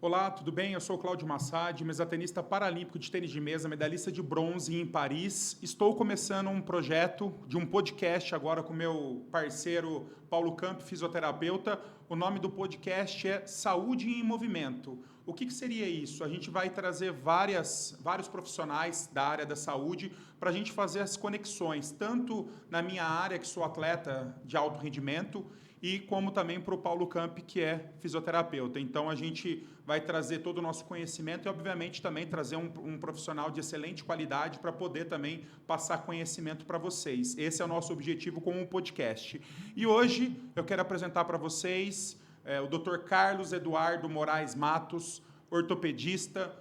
Olá, tudo bem? Eu sou o Cláudio Massad, mesatenista paralímpico de tênis de mesa, medalhista de bronze em Paris. Estou começando um projeto de um podcast agora com meu parceiro Paulo Camp, fisioterapeuta. O nome do podcast é Saúde em Movimento. O que seria isso? A gente vai trazer vários profissionais da área da saúde para a gente fazer as conexões, tanto na minha área, que sou atleta de alto rendimento, e como também para o Paulo Camp, que é fisioterapeuta. Então, a gente vai trazer todo o nosso conhecimento e, obviamente, também trazer um profissional de excelente qualidade para poder também passar conhecimento para vocês. Esse é o nosso objetivo com o podcast. E hoje eu quero apresentar para vocês o Dr. Carlos Eduardo Moraes Matos, ortopedista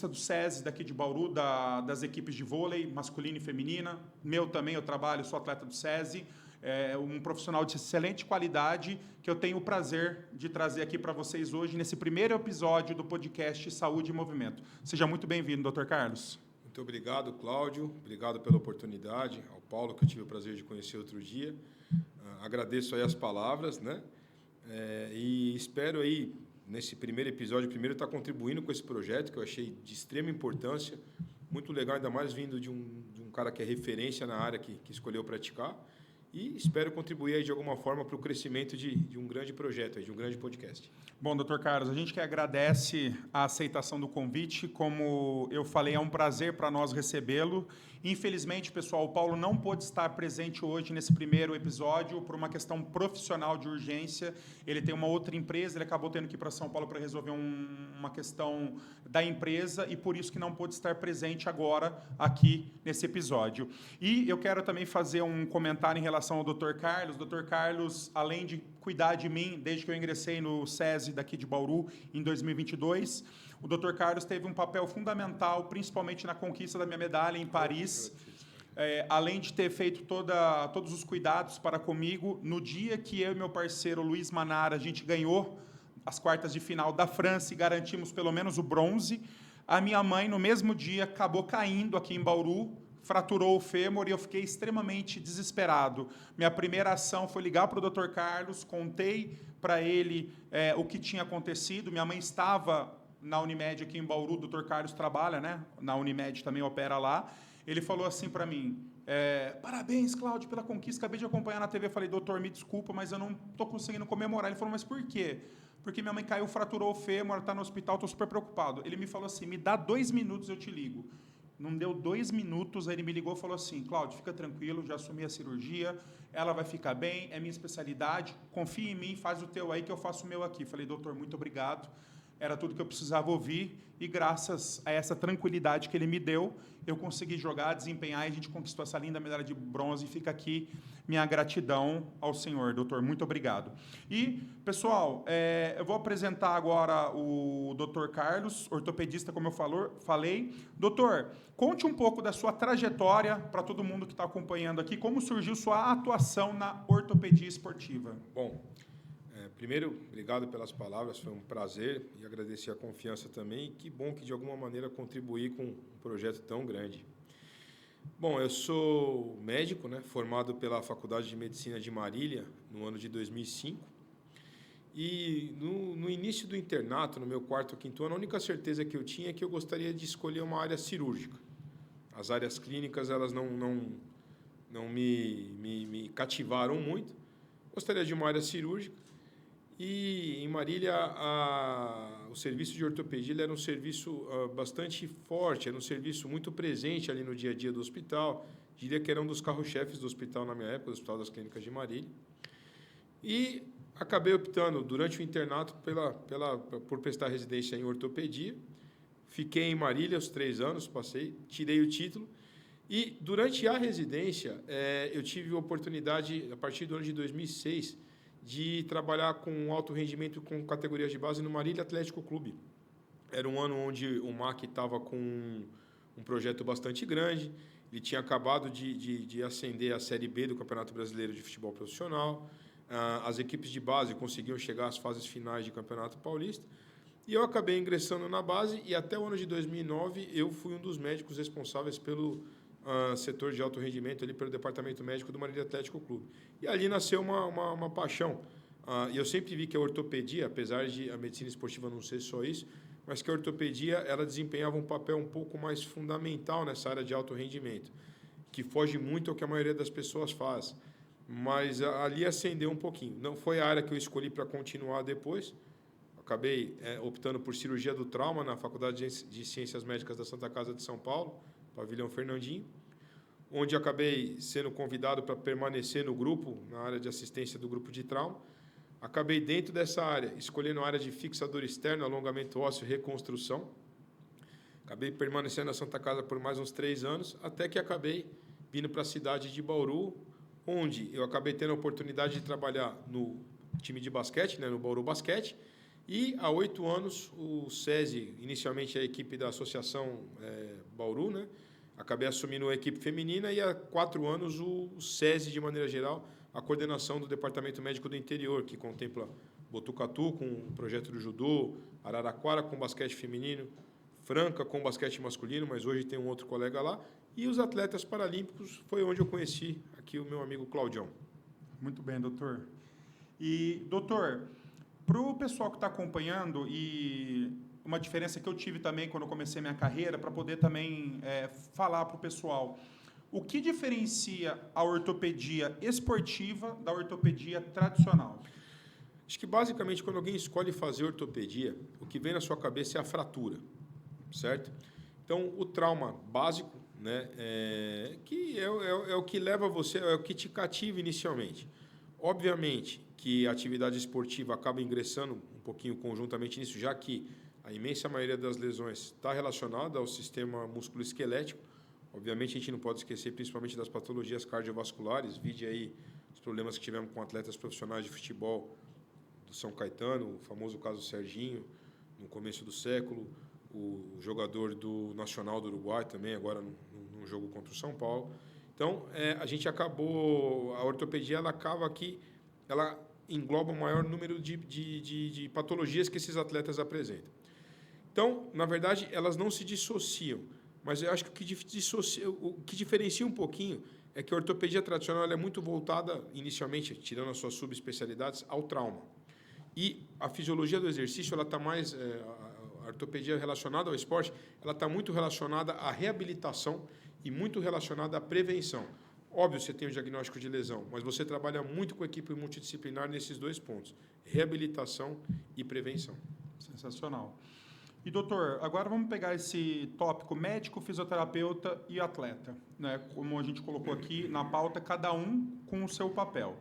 do SESI daqui de Bauru, das equipes de vôlei masculina e feminina. Meu também, eu trabalho, sou atleta do SESI. É um profissional de excelente qualidade que eu tenho o prazer de trazer aqui para vocês hoje, nesse primeiro episódio do podcast Saúde e Movimento. Seja muito bem-vindo, Dr. Carlos. Muito obrigado, Cláudio. Obrigado pela oportunidade. Ao Paulo, que eu tive o prazer de conhecer outro dia. Agradeço aí as palavras, né? E espero aí, nesse primeiro episódio, estar contribuindo com esse projeto, que eu achei de extrema importância. Muito legal, ainda mais vindo de um cara que é referência na área que escolheu praticar. E espero contribuir aí de alguma forma para o crescimento de um grande projeto, de um grande podcast. Bom, Dr. Carlos, a gente que agradece a aceitação do convite. Como eu falei, é um prazer para nós recebê-lo. Infelizmente, pessoal, o Paulo não pôde estar presente hoje nesse primeiro episódio por uma questão profissional de urgência. Ele tem uma outra empresa, ele acabou tendo que ir para São Paulo para resolver uma questão da empresa e por isso que não pôde estar presente agora aqui nesse episódio. E eu quero também fazer um comentário em relação ao Dr. Carlos. Dr. Carlos, além de cuidar de mim desde que eu ingressei no SESI daqui de Bauru em 2022, o Dr. Carlos teve um papel fundamental, principalmente na conquista da minha medalha em Paris, além de ter feito todos os cuidados para comigo. No dia que eu e meu parceiro Luiz Manara, a gente ganhou as quartas de final da França e garantimos pelo menos o bronze, a minha mãe, no mesmo dia, acabou caindo aqui em Bauru, fraturou o fêmur e eu fiquei extremamente desesperado. Minha primeira ação foi ligar para o Dr. Carlos, contei para ele o que tinha acontecido. Minha mãe estava na Unimed aqui em Bauru, o Dr. Carlos trabalha, né? Na Unimed também opera lá. Ele falou assim para mim, parabéns, Cláudio, pela conquista, acabei de acompanhar na TV. Eu falei, doutor, me desculpa, mas eu não estou conseguindo comemorar. Ele falou, mas por quê? Porque minha mãe caiu, fraturou o fêmur, está no hospital, estou super preocupado. Ele me falou assim, me dá 2 minutos, eu te ligo. Não deu 2 minutos, aí ele me ligou e falou assim, Cláudio, fica tranquilo, já assumi a cirurgia, ela vai ficar bem, é minha especialidade, confia em mim, faz o teu aí que eu faço o meu aqui. Falei, doutor, muito obrigado, era tudo que eu precisava ouvir e graças a essa tranquilidade que ele me deu, eu consegui jogar, desempenhar e a gente conquistou essa linda medalha de bronze. Fica aqui minha gratidão ao senhor, doutor, muito obrigado. E, pessoal, eu vou apresentar agora o doutor Carlos, ortopedista, como eu falei. Doutor, conte um pouco da sua trajetória para todo mundo que está acompanhando aqui, como surgiu sua atuação na ortopedia esportiva. Bom, primeiro, obrigado pelas palavras, foi um prazer e agradecer a confiança também. E que bom que, de alguma maneira, contribuir com um projeto tão grande. Bom, eu sou médico, né, formado pela Faculdade de Medicina de Marília, no ano de 2005. E no início do internato, no meu 4º ou 5º ano, a única certeza que eu tinha é que eu gostaria de escolher uma área cirúrgica. As áreas clínicas, elas não me cativaram muito. Gostaria de uma área cirúrgica. E em Marília, o serviço de ortopedia ele era um serviço bastante forte, era um serviço muito presente ali no dia a dia do hospital. Diria que era um dos carro-chefes do hospital na minha época, do Hospital das Clínicas de Marília. E acabei optando, durante o internato, por prestar residência em ortopedia. Fiquei em Marília os 3 anos, tirei o título. E durante a residência, eu tive a oportunidade, a partir do ano de 2006, de trabalhar com alto rendimento com categorias de base no Marília Atlético Clube. Era um ano onde o MAC estava com um projeto bastante grande, ele tinha acabado de ascender à Série B do Campeonato Brasileiro de Futebol Profissional, as equipes de base conseguiam chegar às fases finais de Campeonato Paulista, e eu acabei ingressando na base, e até o ano de 2009 eu fui um dos médicos responsáveis pelo setor de alto rendimento, ali pelo departamento médico do Marília Atlético Clube. E ali nasceu uma paixão E eu sempre vi que a ortopedia, apesar de a medicina esportiva não ser só isso, mas que a ortopedia ela desempenhava um papel um pouco mais fundamental nessa área de alto rendimento, que foge muito ao que a maioria das pessoas faz. Mas ali acendeu um pouquinho. Não foi a área que eu escolhi para continuar depois. Acabei optando por cirurgia do trauma na Faculdade de Ciências Médicas da Santa Casa de São Paulo, Pavilhão Fernandinho, onde acabei sendo convidado para permanecer no grupo, na área de assistência do grupo de trauma. Acabei dentro dessa área, escolhendo a área de fixador externo, alongamento ósseo e reconstrução. Acabei permanecendo na Santa Casa por mais uns 3 anos, até que acabei vindo para a cidade de Bauru, onde eu acabei tendo a oportunidade de trabalhar no time de basquete, no Bauru Basquete, e há 8 anos o SESI, inicialmente a equipe da Associação Bauru, acabei assumindo a equipe feminina, e há 4 anos o SESI, de maneira geral, a coordenação do Departamento Médico do Interior, que contempla Botucatu com o projeto do judô, Araraquara com basquete feminino, Franca com basquete masculino, mas hoje tem um outro colega lá, e os atletas paralímpicos foi onde eu conheci aqui o meu amigo Claudião. Muito bem, doutor. E, doutor, para o pessoal que está acompanhando, e uma diferença que eu tive também quando eu comecei minha carreira, para poder também falar para o pessoal, o que diferencia a ortopedia esportiva da ortopedia tradicional? Acho que, basicamente, quando alguém escolhe fazer ortopedia, o que vem na sua cabeça é a fratura, certo? Então, o trauma básico, que é o que leva você, é o que te cativa inicialmente. Obviamente que a atividade esportiva acaba ingressando um pouquinho conjuntamente nisso, já que a imensa maioria das lesões está relacionada ao sistema musculoesquelético. Obviamente, a gente não pode esquecer principalmente das patologias cardiovasculares. Vide aí os problemas que tivemos com atletas profissionais de futebol do São Caetano, o famoso caso Serginho, no começo do século, o jogador do Nacional do Uruguai também, agora num jogo contra o São Paulo. Então, a ortopedia ela acaba aqui, ela engloba o maior número de patologias que esses atletas apresentam. Então, na verdade, elas não se dissociam, mas eu acho que o que diferencia um pouquinho é que a ortopedia tradicional ela é muito voltada, inicialmente, tirando as suas subespecialidades, ao trauma. E a fisiologia do exercício, ela está mais... a ortopedia relacionada ao esporte, ela está muito relacionada à reabilitação e muito relacionada à prevenção. Óbvio, você tem o diagnóstico de lesão, mas você trabalha muito com a equipe multidisciplinar nesses 2 pontos, reabilitação e prevenção. Sensacional. E, doutor, agora vamos pegar esse tópico médico, fisioterapeuta e atleta, como a gente colocou aqui na pauta, cada um com o seu papel.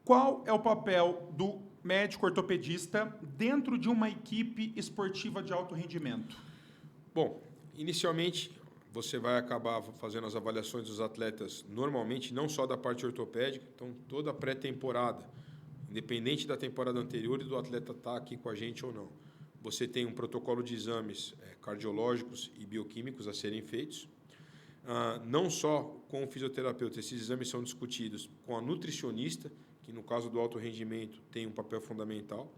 Qual é o papel do médico ortopedista dentro de uma equipe esportiva de alto rendimento? Bom, inicialmente, você vai acabar fazendo as avaliações dos atletas, normalmente, não só da parte ortopédica, então toda a pré-temporada, independente da temporada anterior e do atleta estar aqui com a gente ou não. Você tem um protocolo de exames cardiológicos e bioquímicos a serem feitos. Não só com o fisioterapeuta, esses exames são discutidos com a nutricionista, que no caso do alto rendimento tem um papel fundamental.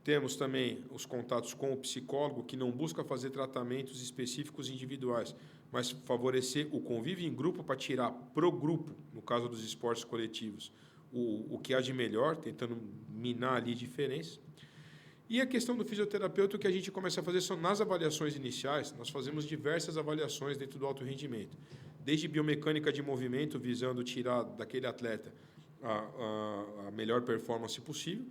Temos também os contatos com o psicólogo, que não busca fazer tratamentos específicos individuais, mas favorecer o convívio em grupo para tirar pro grupo, no caso dos esportes coletivos, o que há de melhor, tentando minar ali diferenças. E a questão do fisioterapeuta, o que a gente começa a fazer são, nas avaliações iniciais, nós fazemos diversas avaliações dentro do alto rendimento, desde biomecânica de movimento, visando tirar daquele atleta a melhor performance possível,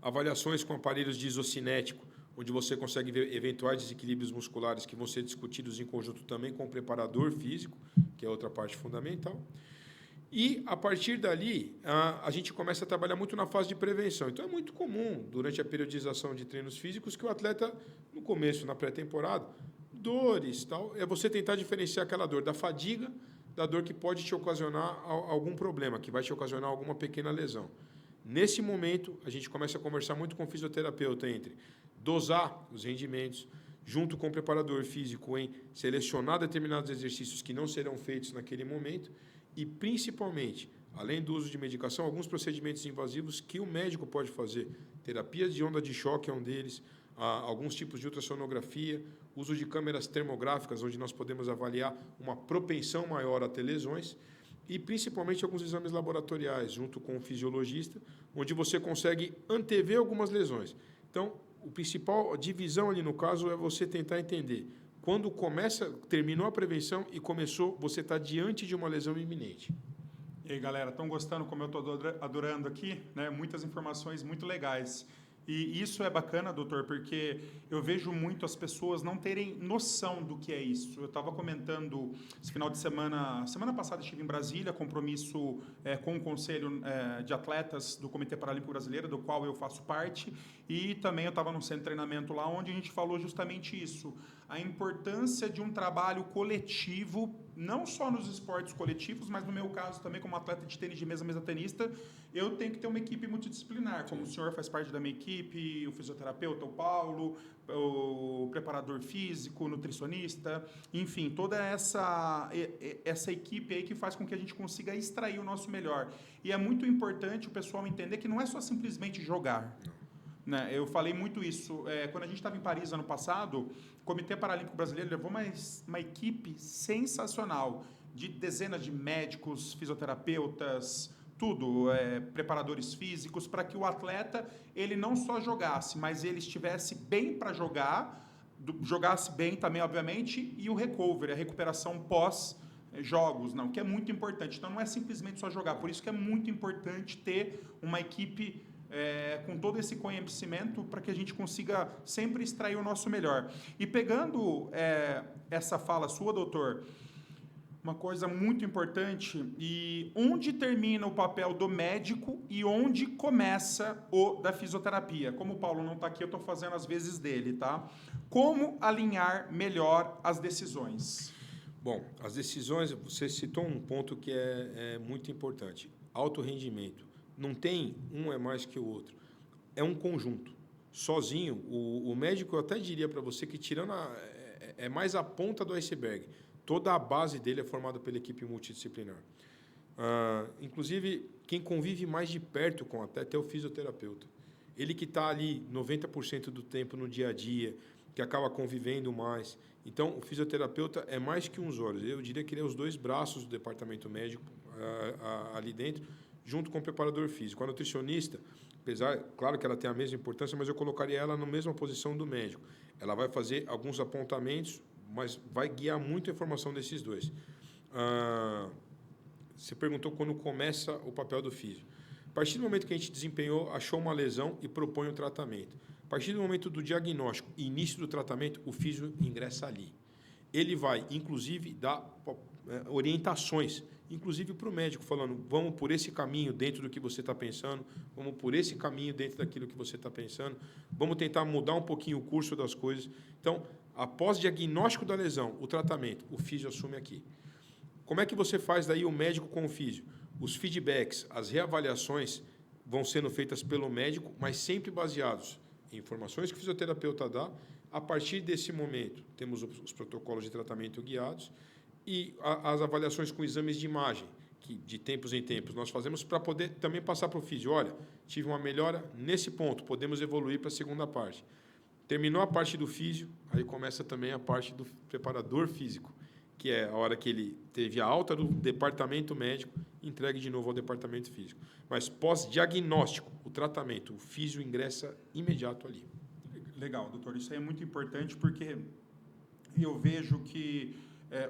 avaliações com aparelhos de isocinético, onde você consegue ver eventuais desequilíbrios musculares que vão ser discutidos em conjunto também com o preparador físico, que é outra parte fundamental. E, a partir dali, a gente começa a trabalhar muito na fase de prevenção. Então, é muito comum, durante a periodização de treinos físicos, que o atleta, no começo, na pré-temporada, dores, tal, é você tentar diferenciar aquela dor da fadiga da dor que pode te ocasionar algum problema, que vai te ocasionar alguma pequena lesão. Nesse momento, a gente começa a conversar muito com o fisioterapeuta entre dosar os rendimentos, junto com o preparador físico, em selecionar determinados exercícios que não serão feitos naquele momento e, principalmente, além do uso de medicação, alguns procedimentos invasivos que o médico pode fazer. Terapias de onda de choque é um deles, alguns tipos de ultrassonografia, uso de câmeras termográficas, onde nós podemos avaliar uma propensão maior a ter lesões. e principalmente alguns exames laboratoriais, junto com o fisiologista, onde você consegue antever algumas lesões. Então, a principal divisão ali no caso é você tentar entender quando terminou a prevenção e começou, você está diante de uma lesão iminente. E aí, galera, estão gostando como eu estou adorando aqui? Né? Muitas informações muito legais. E isso é bacana, doutor, porque eu vejo muito as pessoas não terem noção do que é isso. Eu estava comentando esse final de semana passada estive em Brasília, compromisso com o Conselho de Atletas do Comitê Paralímpico Brasileiro, do qual eu faço parte, e também eu estava num centro de treinamento lá, onde a gente falou justamente isso, a importância de um trabalho coletivo, não só nos esportes coletivos, mas no meu caso também como atleta de tênis de mesa tenista, eu tenho que ter uma equipe multidisciplinar, como o senhor faz parte da minha equipe, o fisioterapeuta, o Paulo, o preparador físico, o nutricionista, enfim, toda essa equipe aí que faz com que a gente consiga extrair o nosso melhor. E é muito importante o pessoal entender que não é só simplesmente jogar. Né? Eu falei muito isso. Quando a gente estava em Paris ano passado, o Comitê Paralímpico Brasileiro levou uma equipe sensacional de dezenas de médicos, fisioterapeutas, tudo, preparadores físicos, para que o atleta ele não só jogasse, mas ele estivesse bem para jogar, jogasse bem também, obviamente, e o recovery, a recuperação pós-jogos, não, que é muito importante. Então, não é simplesmente só jogar, por isso que é muito importante ter uma equipe com todo esse conhecimento para que a gente consiga sempre extrair o nosso melhor. E pegando essa fala sua, doutor, uma coisa muito importante, e onde termina o papel do médico e onde começa o da fisioterapia? Como o Paulo não está aqui, eu estou fazendo as vezes dele, tá? Como alinhar melhor as decisões? Bom, as decisões, você citou um ponto que é muito importante, alto rendimento. Não tem um é mais que o outro. É um conjunto. Sozinho, o médico, eu até diria para você que tirando é mais a ponta do iceberg. Toda a base dele é formada pela equipe multidisciplinar. Inclusive, quem convive mais de perto com o atleta é o fisioterapeuta. Ele que está ali 90% do tempo no dia a dia, que acaba convivendo mais. Então, o fisioterapeuta é mais que uns olhos. Eu diria que ele é os dois braços do departamento médico ali dentro, junto com o preparador físico. A nutricionista, apesar, claro que ela tem a mesma importância, mas eu colocaria ela na mesma posição do médico. Ela vai fazer alguns apontamentos, mas vai guiar muito a informação desses dois. Você perguntou quando começa o papel do físio. A partir do momento que a gente desempenhou, achou uma lesão e propõe o tratamento. A partir do momento do diagnóstico e início do tratamento, o físio ingressa ali. Ele vai, inclusive, dar orientações, inclusive para o médico, falando, vamos por esse caminho dentro do que você está pensando, vamos por esse caminho dentro daquilo que você está pensando, vamos tentar mudar um pouquinho o curso das coisas. Então, após diagnóstico da lesão, o tratamento, o físio assume aqui. Como é que você faz daí o médico com o físio? Os feedbacks, as reavaliações vão sendo feitas pelo médico, mas sempre baseados em informações que o fisioterapeuta dá. A partir desse momento, temos os protocolos de tratamento guiados e as avaliações com exames de imagem, que de tempos em tempos nós fazemos para poder também passar para o físio. Olha, tive uma melhora nesse ponto, podemos evoluir para a segunda parte. Terminou a parte do físio, aí começa também a parte do preparador físico, que é a hora que ele teve a alta do departamento médico, entregue de novo ao departamento físico. Mas pós-diagnóstico, o tratamento, o físio ingressa imediato ali. Legal, doutor. Isso aí é muito importante porque eu vejo que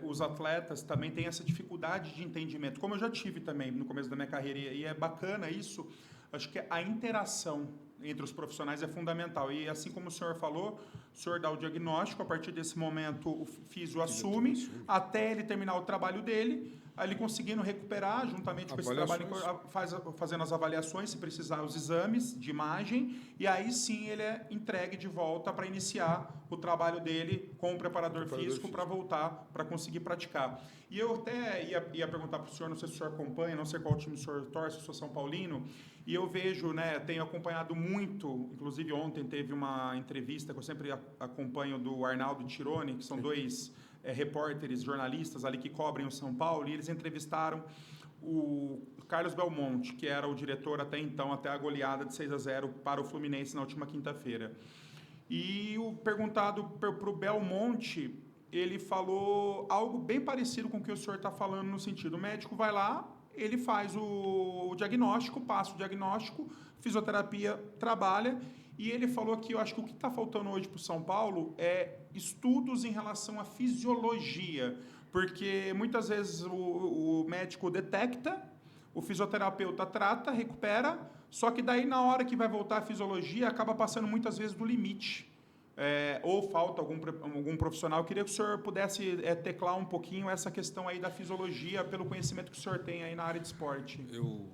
os atletas também têm essa dificuldade de entendimento, como eu já tive também no começo da minha carreira, e é bacana isso. Acho que a interação entre os profissionais é fundamental. E assim como o senhor falou, o senhor dá o diagnóstico, a partir desse momento o físio assume, até ele terminar o trabalho dele, aí ele conseguindo recuperar, juntamente com esse trabalho, fazendo as avaliações, se precisar, os exames de imagem, e aí sim ele é entregue de volta para iniciar o trabalho dele com o preparador físico para voltar, para conseguir praticar. E eu até ia perguntar para o senhor, não sei se o senhor acompanha, não sei qual time o senhor torce, eu sou São Paulino, e eu vejo, tenho acompanhado muito, inclusive ontem teve uma entrevista que eu sempre acompanho do Arnaldo Tironi, que são dois repórteres, jornalistas ali que cobrem o São Paulo, e eles entrevistaram o Carlos Belmonte, que era o diretor até então, até a goleada de 6-0 para o Fluminense na última quinta-feira. E perguntado para o Belmonte ele falou algo bem parecido com o que o senhor está falando, no sentido, o médico vai lá, ele faz o diagnóstico, passa o diagnóstico, fisioterapia trabalha, e ele falou que eu acho que o que está faltando hoje para o São Paulo é estudos em relação à fisiologia, porque muitas vezes o médico detecta, o fisioterapeuta trata, recupera, só que daí na hora que vai voltar a fisiologia acaba passando muitas vezes do limite. Ou falta algum profissional. Eu queria que o senhor pudesse teclar um pouquinho essa questão aí da fisiologia, pelo conhecimento que o senhor tem aí na área de esporte. Eu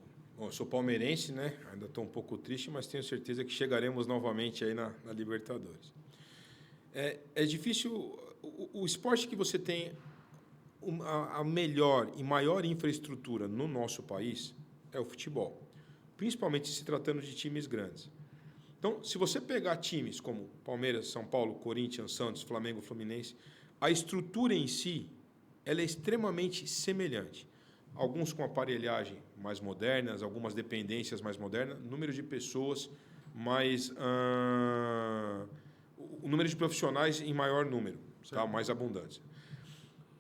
sou palmeirense, né? Ainda estou um pouco triste, mas tenho certeza que chegaremos novamente aí na Libertadores. É difícil. O esporte que você tem a melhor e maior infraestrutura no nosso país é o futebol, principalmente se tratando de times grandes. Então, se você pegar times como Palmeiras, São Paulo, Corinthians, Santos, Flamengo, Fluminense, a estrutura em si ela é extremamente semelhante. Alguns com aparelhagem mais modernas, algumas dependências mais modernas, número de pessoas mais... o número de profissionais em maior número, tá? Mais abundância.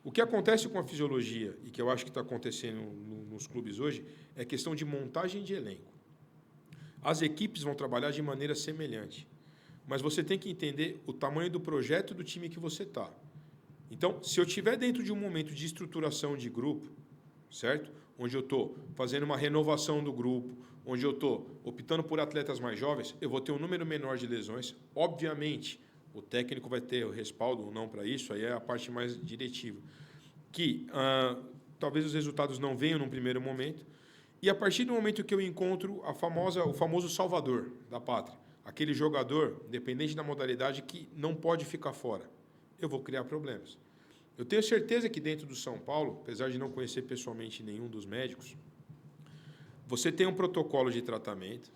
O que acontece com a fisiologia, e que eu acho que está acontecendo nos clubes hoje, é questão de montagem de elenco. As equipes vão trabalhar de maneira semelhante, mas você tem que entender o tamanho do projeto do time que você está. Então, se eu estiver dentro de um momento de estruturação de grupo, certo? Onde eu estou fazendo uma renovação do grupo, onde eu estou optando por atletas mais jovens, eu vou ter um número menor de lesões. Obviamente, o técnico vai ter o respaldo ou não para isso, aí é a parte mais diretiva. Que talvez os resultados não venham num primeiro momento, e a partir do momento que eu encontro o famoso salvador da pátria, aquele jogador, independente da modalidade, que não pode ficar fora, eu vou criar problemas. Eu tenho certeza que dentro do São Paulo, apesar de não conhecer pessoalmente nenhum dos médicos, você tem um protocolo de tratamento,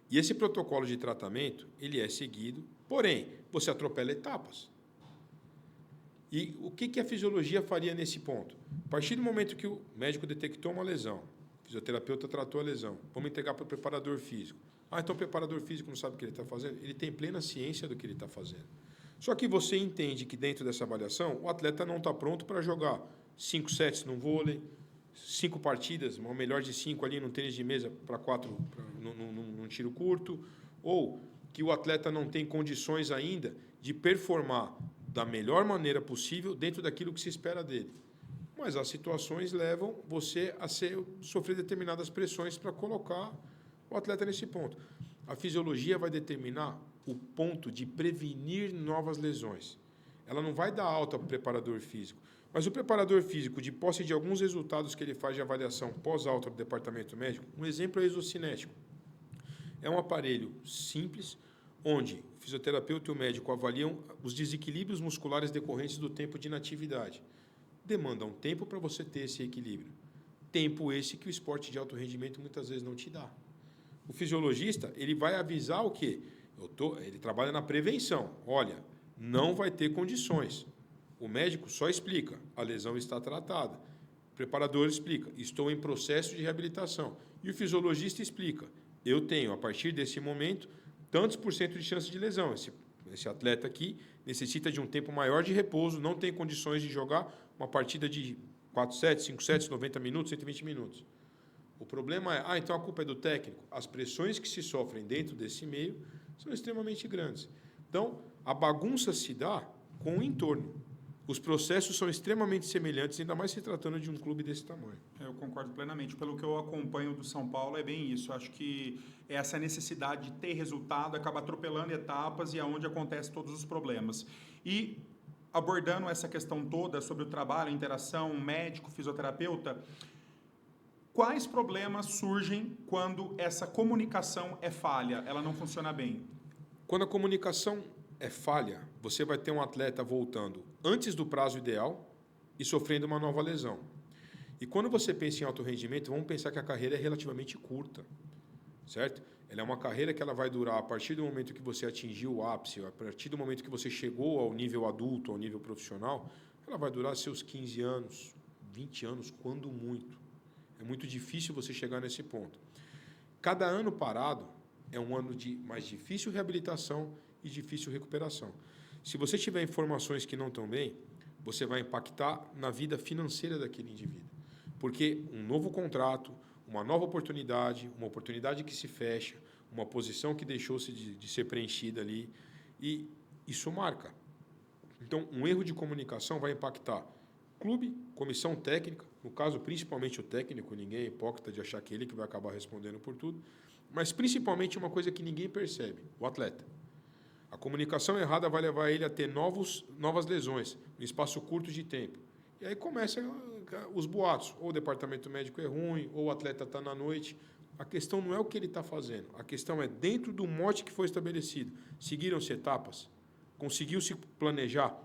e esse protocolo de tratamento ele é seguido, porém, você atropela etapas. E o que a fisiologia faria nesse ponto? A partir do momento que o médico detectou uma lesão, o fisioterapeuta tratou a lesão, vamos entregar para o preparador físico. Então o preparador físico não sabe o que ele está fazendo? Ele tem plena ciência do que ele está fazendo. Só que você entende que dentro dessa avaliação, o atleta não está pronto para jogar 5 sets no vôlei, 5 partidas, uma melhor de 5 ali no tênis de mesa para 4 num tiro curto, ou que o atleta não tem condições ainda de performar da melhor maneira possível dentro daquilo que se espera dele. Mas as situações levam você a sofrer determinadas pressões para colocar o atleta nesse ponto. A fisiologia vai determinar o ponto de prevenir novas lesões. Ela não vai dar alta para o preparador físico, mas o preparador físico, de posse de alguns resultados que ele faz de avaliação pós-alta do departamento médico, um exemplo é o isocinético. É um aparelho simples, onde o fisioterapeuta e o médico avaliam os desequilíbrios musculares decorrentes do tempo de inatividade. Demanda um tempo para você ter esse equilíbrio. Tempo esse que o esporte de alto rendimento muitas vezes não te dá. O fisiologista, ele vai avisar o quê? Ele trabalha na prevenção. Olha, não vai ter condições. O médico só explica, a lesão está tratada. O preparador explica, estou em processo de reabilitação. E o fisiologista explica, eu tenho, a partir desse momento, tantos por cento de chance de lesão. Esse atleta aqui necessita de um tempo maior de repouso, não tem condições de jogar uma partida de 4 sets, 5 sets, 90 minutos, 120 minutos. O problema é, então a culpa é do técnico. As pressões que se sofrem dentro desse meio são extremamente grandes. Então, a bagunça se dá com o entorno. Os processos são extremamente semelhantes, ainda mais se tratando de um clube desse tamanho. Eu concordo plenamente. Pelo que eu acompanho do São Paulo, é bem isso. Acho que essa necessidade de ter resultado acaba atropelando etapas e é onde acontecem todos os problemas. E, abordando essa questão toda sobre o trabalho, a interação médico, fisioterapeuta, quais problemas surgem quando essa comunicação é falha, ela não funciona bem? Quando a comunicação é falha, você vai ter um atleta voltando antes do prazo ideal e sofrendo uma nova lesão. E quando você pensa em alto rendimento, vamos pensar que a carreira é relativamente curta, certo? Ela é uma carreira que ela vai durar a partir do momento que você atingiu o ápice, a partir do momento que você chegou ao nível adulto, ao nível profissional, ela vai durar seus 15 anos, 20 anos, quando muito. É muito difícil você chegar nesse ponto. Cada ano parado é um ano de mais difícil reabilitação e difícil recuperação. Se você tiver informações que não estão bem, você vai impactar na vida financeira daquele indivíduo. Porque um novo contrato, uma nova oportunidade, uma oportunidade que se fecha, uma posição que deixou-se de ser preenchida ali, e isso marca. Então, um erro de comunicação vai impactar clube, comissão técnica, no caso, principalmente o técnico, ninguém é hipócrita de achar que ele que vai acabar respondendo por tudo, mas principalmente uma coisa que ninguém percebe, o atleta. A comunicação errada vai levar ele a ter novas lesões, em espaço curto de tempo. E aí começam os boatos, ou o departamento médico é ruim, ou o atleta está na noite. A questão não é o que ele está fazendo, a questão é dentro do mote que foi estabelecido. Seguiram-se etapas? Conseguiu-se planejar?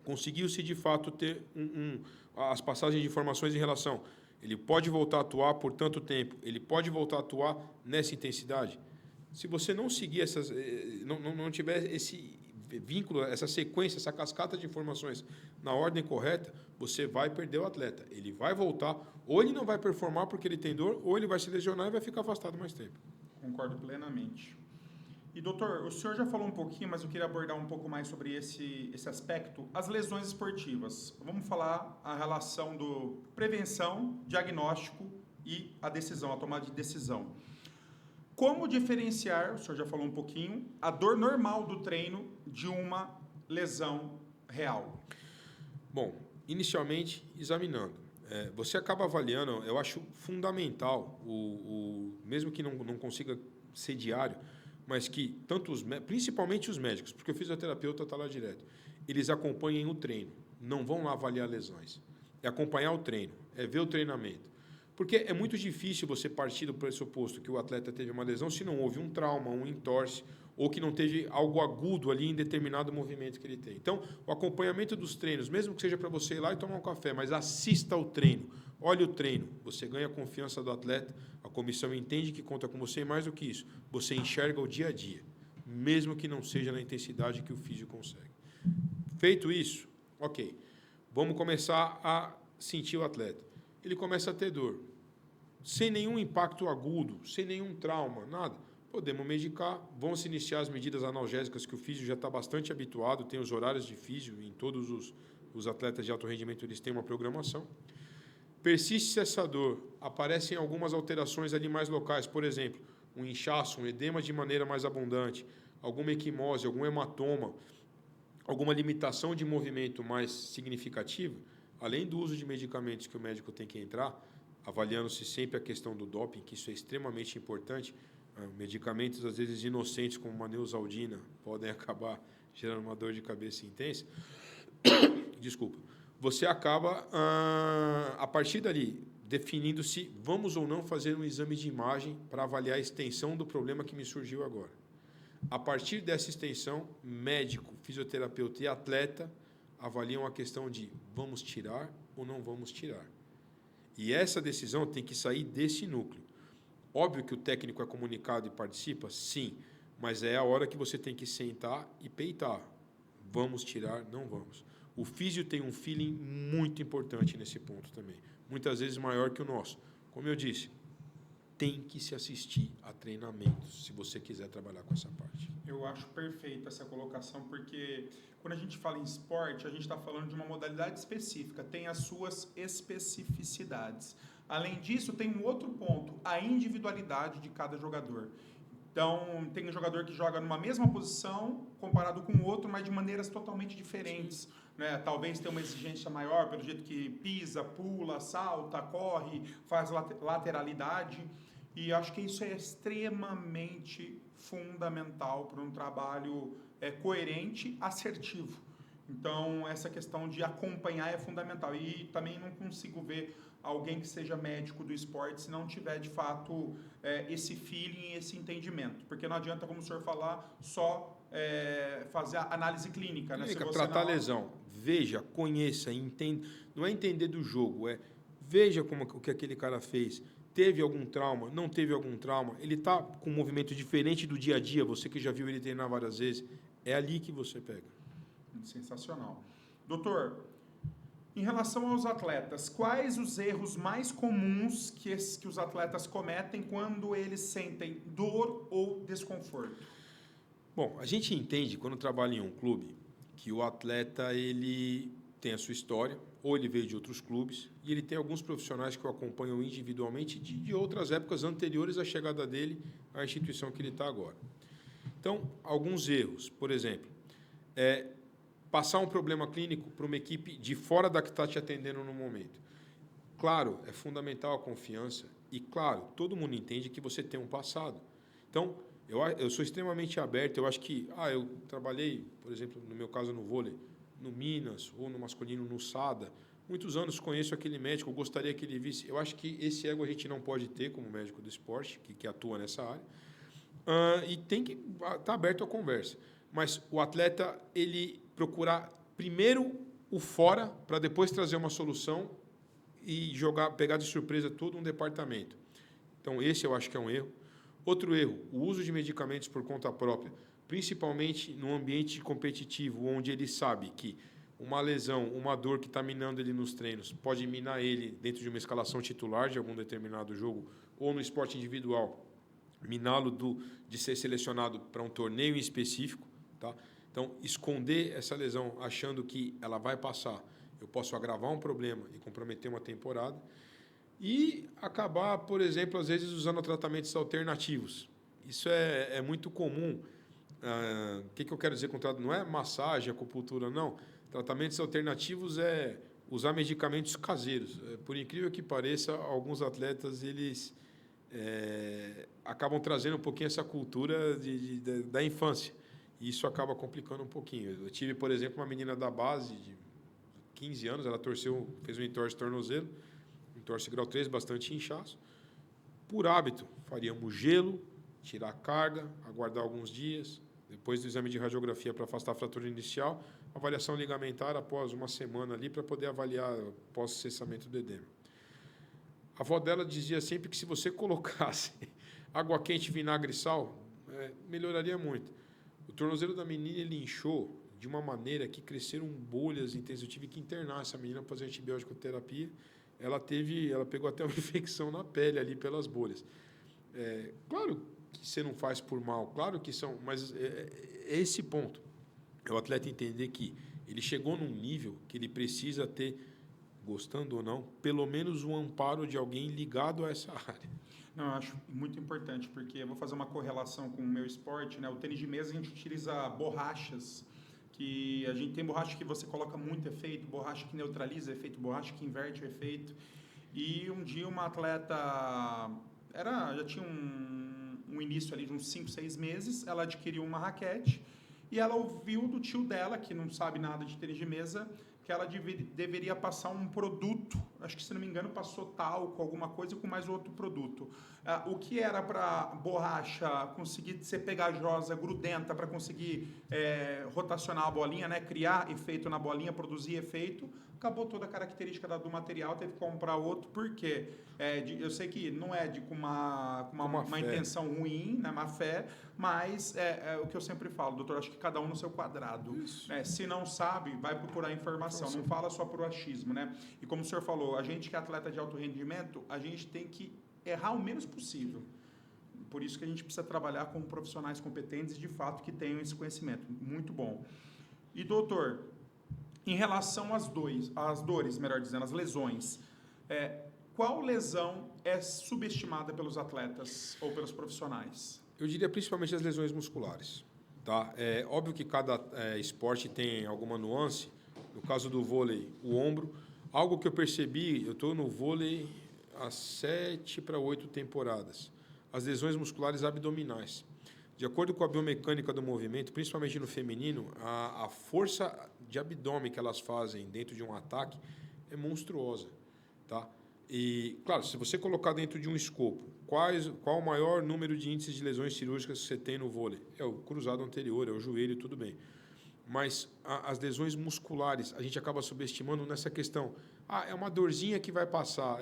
Conseguiu-se, de fato, ter as passagens de informações em relação. Ele pode voltar a atuar por tanto tempo, ele pode voltar a atuar nessa intensidade. Se você não seguir não tiver esse vínculo, essa sequência, essa cascata de informações na ordem correta, você vai perder o atleta. Ele vai voltar, ou ele não vai performar porque ele tem dor, ou ele vai se lesionar e vai ficar afastado mais tempo. Concordo plenamente. E, doutor, o senhor já falou um pouquinho, mas eu queria abordar um pouco mais sobre esse aspecto. As lesões esportivas. Vamos falar a relação do prevenção, diagnóstico e a decisão, a tomada de decisão. Como diferenciar, o senhor já falou um pouquinho, a dor normal do treino de uma lesão real? Bom, inicialmente, examinando. Você acaba avaliando, eu acho fundamental, mesmo que não consiga ser diário, mas que tanto principalmente os médicos, porque o fisioterapeuta está lá direto, eles acompanhem o treino, não vão lá avaliar lesões. É acompanhar o treino, é ver o treinamento. Porque é muito difícil você partir do pressuposto que o atleta teve uma lesão se não houve um trauma, um entorse, ou que não teve algo agudo ali em determinado movimento que ele tem. Então, o acompanhamento dos treinos, mesmo que seja para você ir lá e tomar um café, mas assista ao treino, olhe o treino, você ganha a confiança do atleta, a comissão entende que conta com você e mais do que isso, você enxerga o dia a dia, mesmo que não seja na intensidade que o físio consegue. Feito isso, ok, vamos começar a sentir o atleta. Ele começa a ter dor, sem nenhum impacto agudo, sem nenhum trauma, nada. Podemos medicar, vão se iniciar as medidas analgésicas que o físio já está bastante habituado, tem os horários de físio, em todos os atletas de alto rendimento eles têm uma programação. Persiste essa dor, aparecem algumas alterações ali mais locais, por exemplo, um inchaço, um edema de maneira mais abundante, alguma equimose, algum hematoma, alguma limitação de movimento mais significativa, além do uso de medicamentos que o médico tem que entrar, avaliando-se sempre a questão do doping, que isso é extremamente importante. Medicamentos, às vezes, inocentes, como uma neosaldina, podem acabar gerando uma dor de cabeça intensa. Desculpa. Você acaba, a partir dali, definindo se vamos ou não fazer um exame de imagem para avaliar a extensão do problema que me surgiu agora. A partir dessa extensão, médico, fisioterapeuta e atleta avaliam a questão de vamos tirar ou não vamos tirar. E essa decisão tem que sair desse núcleo. Óbvio que o técnico é comunicado e participa, sim, mas é a hora que você tem que sentar e peitar. Vamos tirar, não vamos. O físio tem um feeling muito importante nesse ponto também, muitas vezes maior que o nosso. Como eu disse, tem que se assistir a treinamentos, se você quiser trabalhar com essa parte. Eu acho perfeita essa colocação, porque quando a gente fala em esporte, a gente está falando de uma modalidade específica, tem as suas especificidades. Além disso, tem um outro ponto, a individualidade de cada jogador. Então, tem um jogador que joga numa mesma posição, comparado com o outro, mas de maneiras totalmente diferentes. Né? Talvez tenha uma exigência maior pelo jeito que pisa, pula, salta, corre, faz lateralidade. E acho que isso é extremamente fundamental para um trabalho coerente, assertivo. Então, essa questão de acompanhar é fundamental. E também não consigo ver alguém que seja médico do esporte se não tiver, de fato, esse feeling, esse entendimento. Porque não adianta, como o senhor falar, só fazer a análise clínica. Né? Clínica, tratar a lesão. Veja, conheça, entenda. Não é entender do jogo, veja o que aquele cara fez. Teve algum trauma? Não teve algum trauma? Ele está com um movimento diferente do dia a dia, você que já viu ele treinar várias vezes. É ali que você pega. Sensacional. Doutor, em relação aos atletas, quais os erros mais comuns que os atletas cometem quando eles sentem dor ou desconforto? Bom, a gente entende, quando trabalha em um clube, que o atleta ele tem a sua história, ou ele veio de outros clubes, e ele tem alguns profissionais que o acompanham individualmente de outras épocas anteriores à chegada dele à instituição que ele está agora. Então, alguns erros. Por exemplo, passar um problema clínico para uma equipe de fora da que está te atendendo no momento. Claro, é fundamental a confiança e, claro, todo mundo entende que você tem um passado. Então, eu sou extremamente aberto. Eu acho que eu trabalhei, por exemplo, no meu caso no vôlei, no Minas ou no masculino no SADA. Muitos anos conheço aquele médico, gostaria que ele visse. Eu acho que esse ego a gente não pode ter como médico do esporte, que atua nessa área. E tem que estar aberto à conversa. Mas o atleta, ele procurar primeiro o fora para depois trazer uma solução e pegar de surpresa todo um departamento. Então, esse eu acho que é um erro. Outro erro, o uso de medicamentos por conta própria, principalmente no ambiente competitivo, onde ele sabe que uma lesão, uma dor que está minando ele nos treinos, pode minar ele dentro de uma escalação titular de algum determinado jogo, ou no esporte individual, miná-lo de ser selecionado para um torneio em específico. Tá? Então, esconder essa lesão achando que ela vai passar, eu posso agravar um problema e comprometer uma temporada. E acabar, por exemplo, às vezes usando tratamentos alternativos. Isso é muito comum. O que eu quero dizer com tratamento? Não é massagem, acupuntura, não. Tratamentos alternativos é usar medicamentos caseiros. Por incrível que pareça, alguns atletas eles acabam trazendo um pouquinho essa cultura da infância. E isso acaba complicando um pouquinho. Eu tive, por exemplo, uma menina da base de 15 anos, ela fez um entorse de tornozelo, entorse grau 3, bastante inchaço. Por hábito, faríamos gelo, tirar a carga, aguardar alguns dias, depois do exame de radiografia para afastar a fratura inicial, avaliação ligamentar após uma semana ali para poder avaliar após o cessamento do edema. A avó dela dizia sempre que se você colocasse água quente, vinagre e sal, melhoraria muito. O tornozelo da menina ele inchou de uma maneira que cresceram bolhas intensas. Eu tive que internar essa menina para fazer antibiótico terapia. Ela pegou até uma infecção na pele ali pelas bolhas. Claro que você não faz por mal, claro que são, mas é esse ponto. É o atleta entender que ele chegou num nível que ele precisa ter, gostando ou não, pelo menos um amparo de alguém ligado a essa área. Não, eu acho muito importante, porque eu vou fazer uma correlação com o meu esporte, né? O tênis de mesa a gente utiliza borrachas, que a gente tem borracha que você coloca muito efeito, borracha que neutraliza efeito, borracha que inverte o efeito. E um dia uma atleta, já tinha um início ali de uns 5, 6 meses, ela adquiriu uma raquete e ela ouviu do tio dela, que não sabe nada de tênis de mesa, que ela deveria passar um produto, acho que se não me engano passou talco, alguma coisa com mais outro produto. O que era para borracha conseguir ser pegajosa, grudenta, para conseguir rotacionar a bolinha, né, criar efeito na bolinha, produzir efeito, acabou toda a característica do material, teve que comprar outro, porque eu sei que não é com uma intenção ruim, né, má fé, mas é o que eu sempre falo, doutor, acho que cada um no seu quadrado. Se não sabe, vai procurar informação, não fala só por achismo, né? E como o senhor falou, a gente que é atleta de alto rendimento, a gente tem que errar o menos possível. Por isso que a gente precisa trabalhar com profissionais competentes de fato que tenham esse conhecimento. Muito bom. E doutor, em relação às dores, melhor dizendo, as lesões, qual lesão é subestimada pelos atletas ou pelos profissionais? Eu diria principalmente as lesões musculares. Tá? É óbvio que cada esporte tem alguma nuance. No caso do vôlei, o ombro. Algo que eu percebi, eu estou no vôlei há 7 para 8 temporadas. As lesões musculares abdominais. De acordo com a biomecânica do movimento, principalmente no feminino, a força de abdômen que elas fazem dentro de um ataque é monstruosa. Tá? E, claro, se você colocar dentro de um escopo, qual o maior número de índices de lesões cirúrgicas que você tem no vôlei? É o cruzado anterior, é o joelho, tudo bem. Mas as lesões musculares, a gente acaba subestimando nessa questão. É uma dorzinha que vai passar.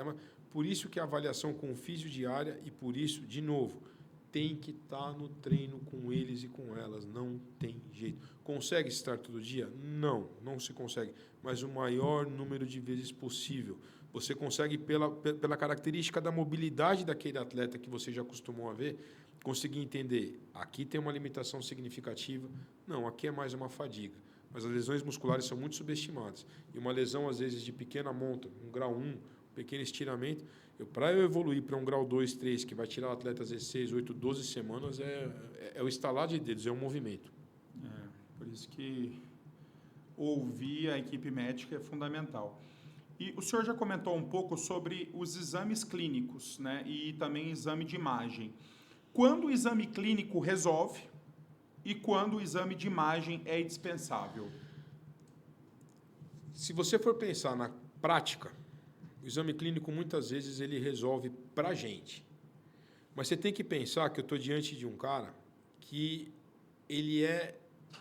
Por isso que a avaliação com o físio diária e por isso, de novo, tem que estar no treino com eles e com elas. Não tem jeito. Consegue estar todo dia? Não se consegue. Mas o maior número de vezes possível. Você consegue, pela característica da mobilidade daquele atleta que você já acostumou a ver, conseguir entender, aqui tem uma limitação significativa, não, aqui é mais uma fadiga. mas as lesões musculares são muito subestimadas. E uma lesão, às vezes, de pequena monta, um grau 1, pequeno estiramento, para eu evoluir para um grau 2, 3, que vai tirar o atleta às vezes 6, 8, 12 semanas, é o estalar de dedos, é um movimento. Por isso que ouvir a equipe médica é fundamental. E o senhor já comentou um pouco sobre os exames clínicos, né? E também exame de imagem. Quando o exame clínico resolve e quando o exame de imagem é indispensável? Se você for pensar na prática, o exame clínico muitas vezes ele resolve para a gente. Mas você tem que pensar que eu estou diante de um cara que ele é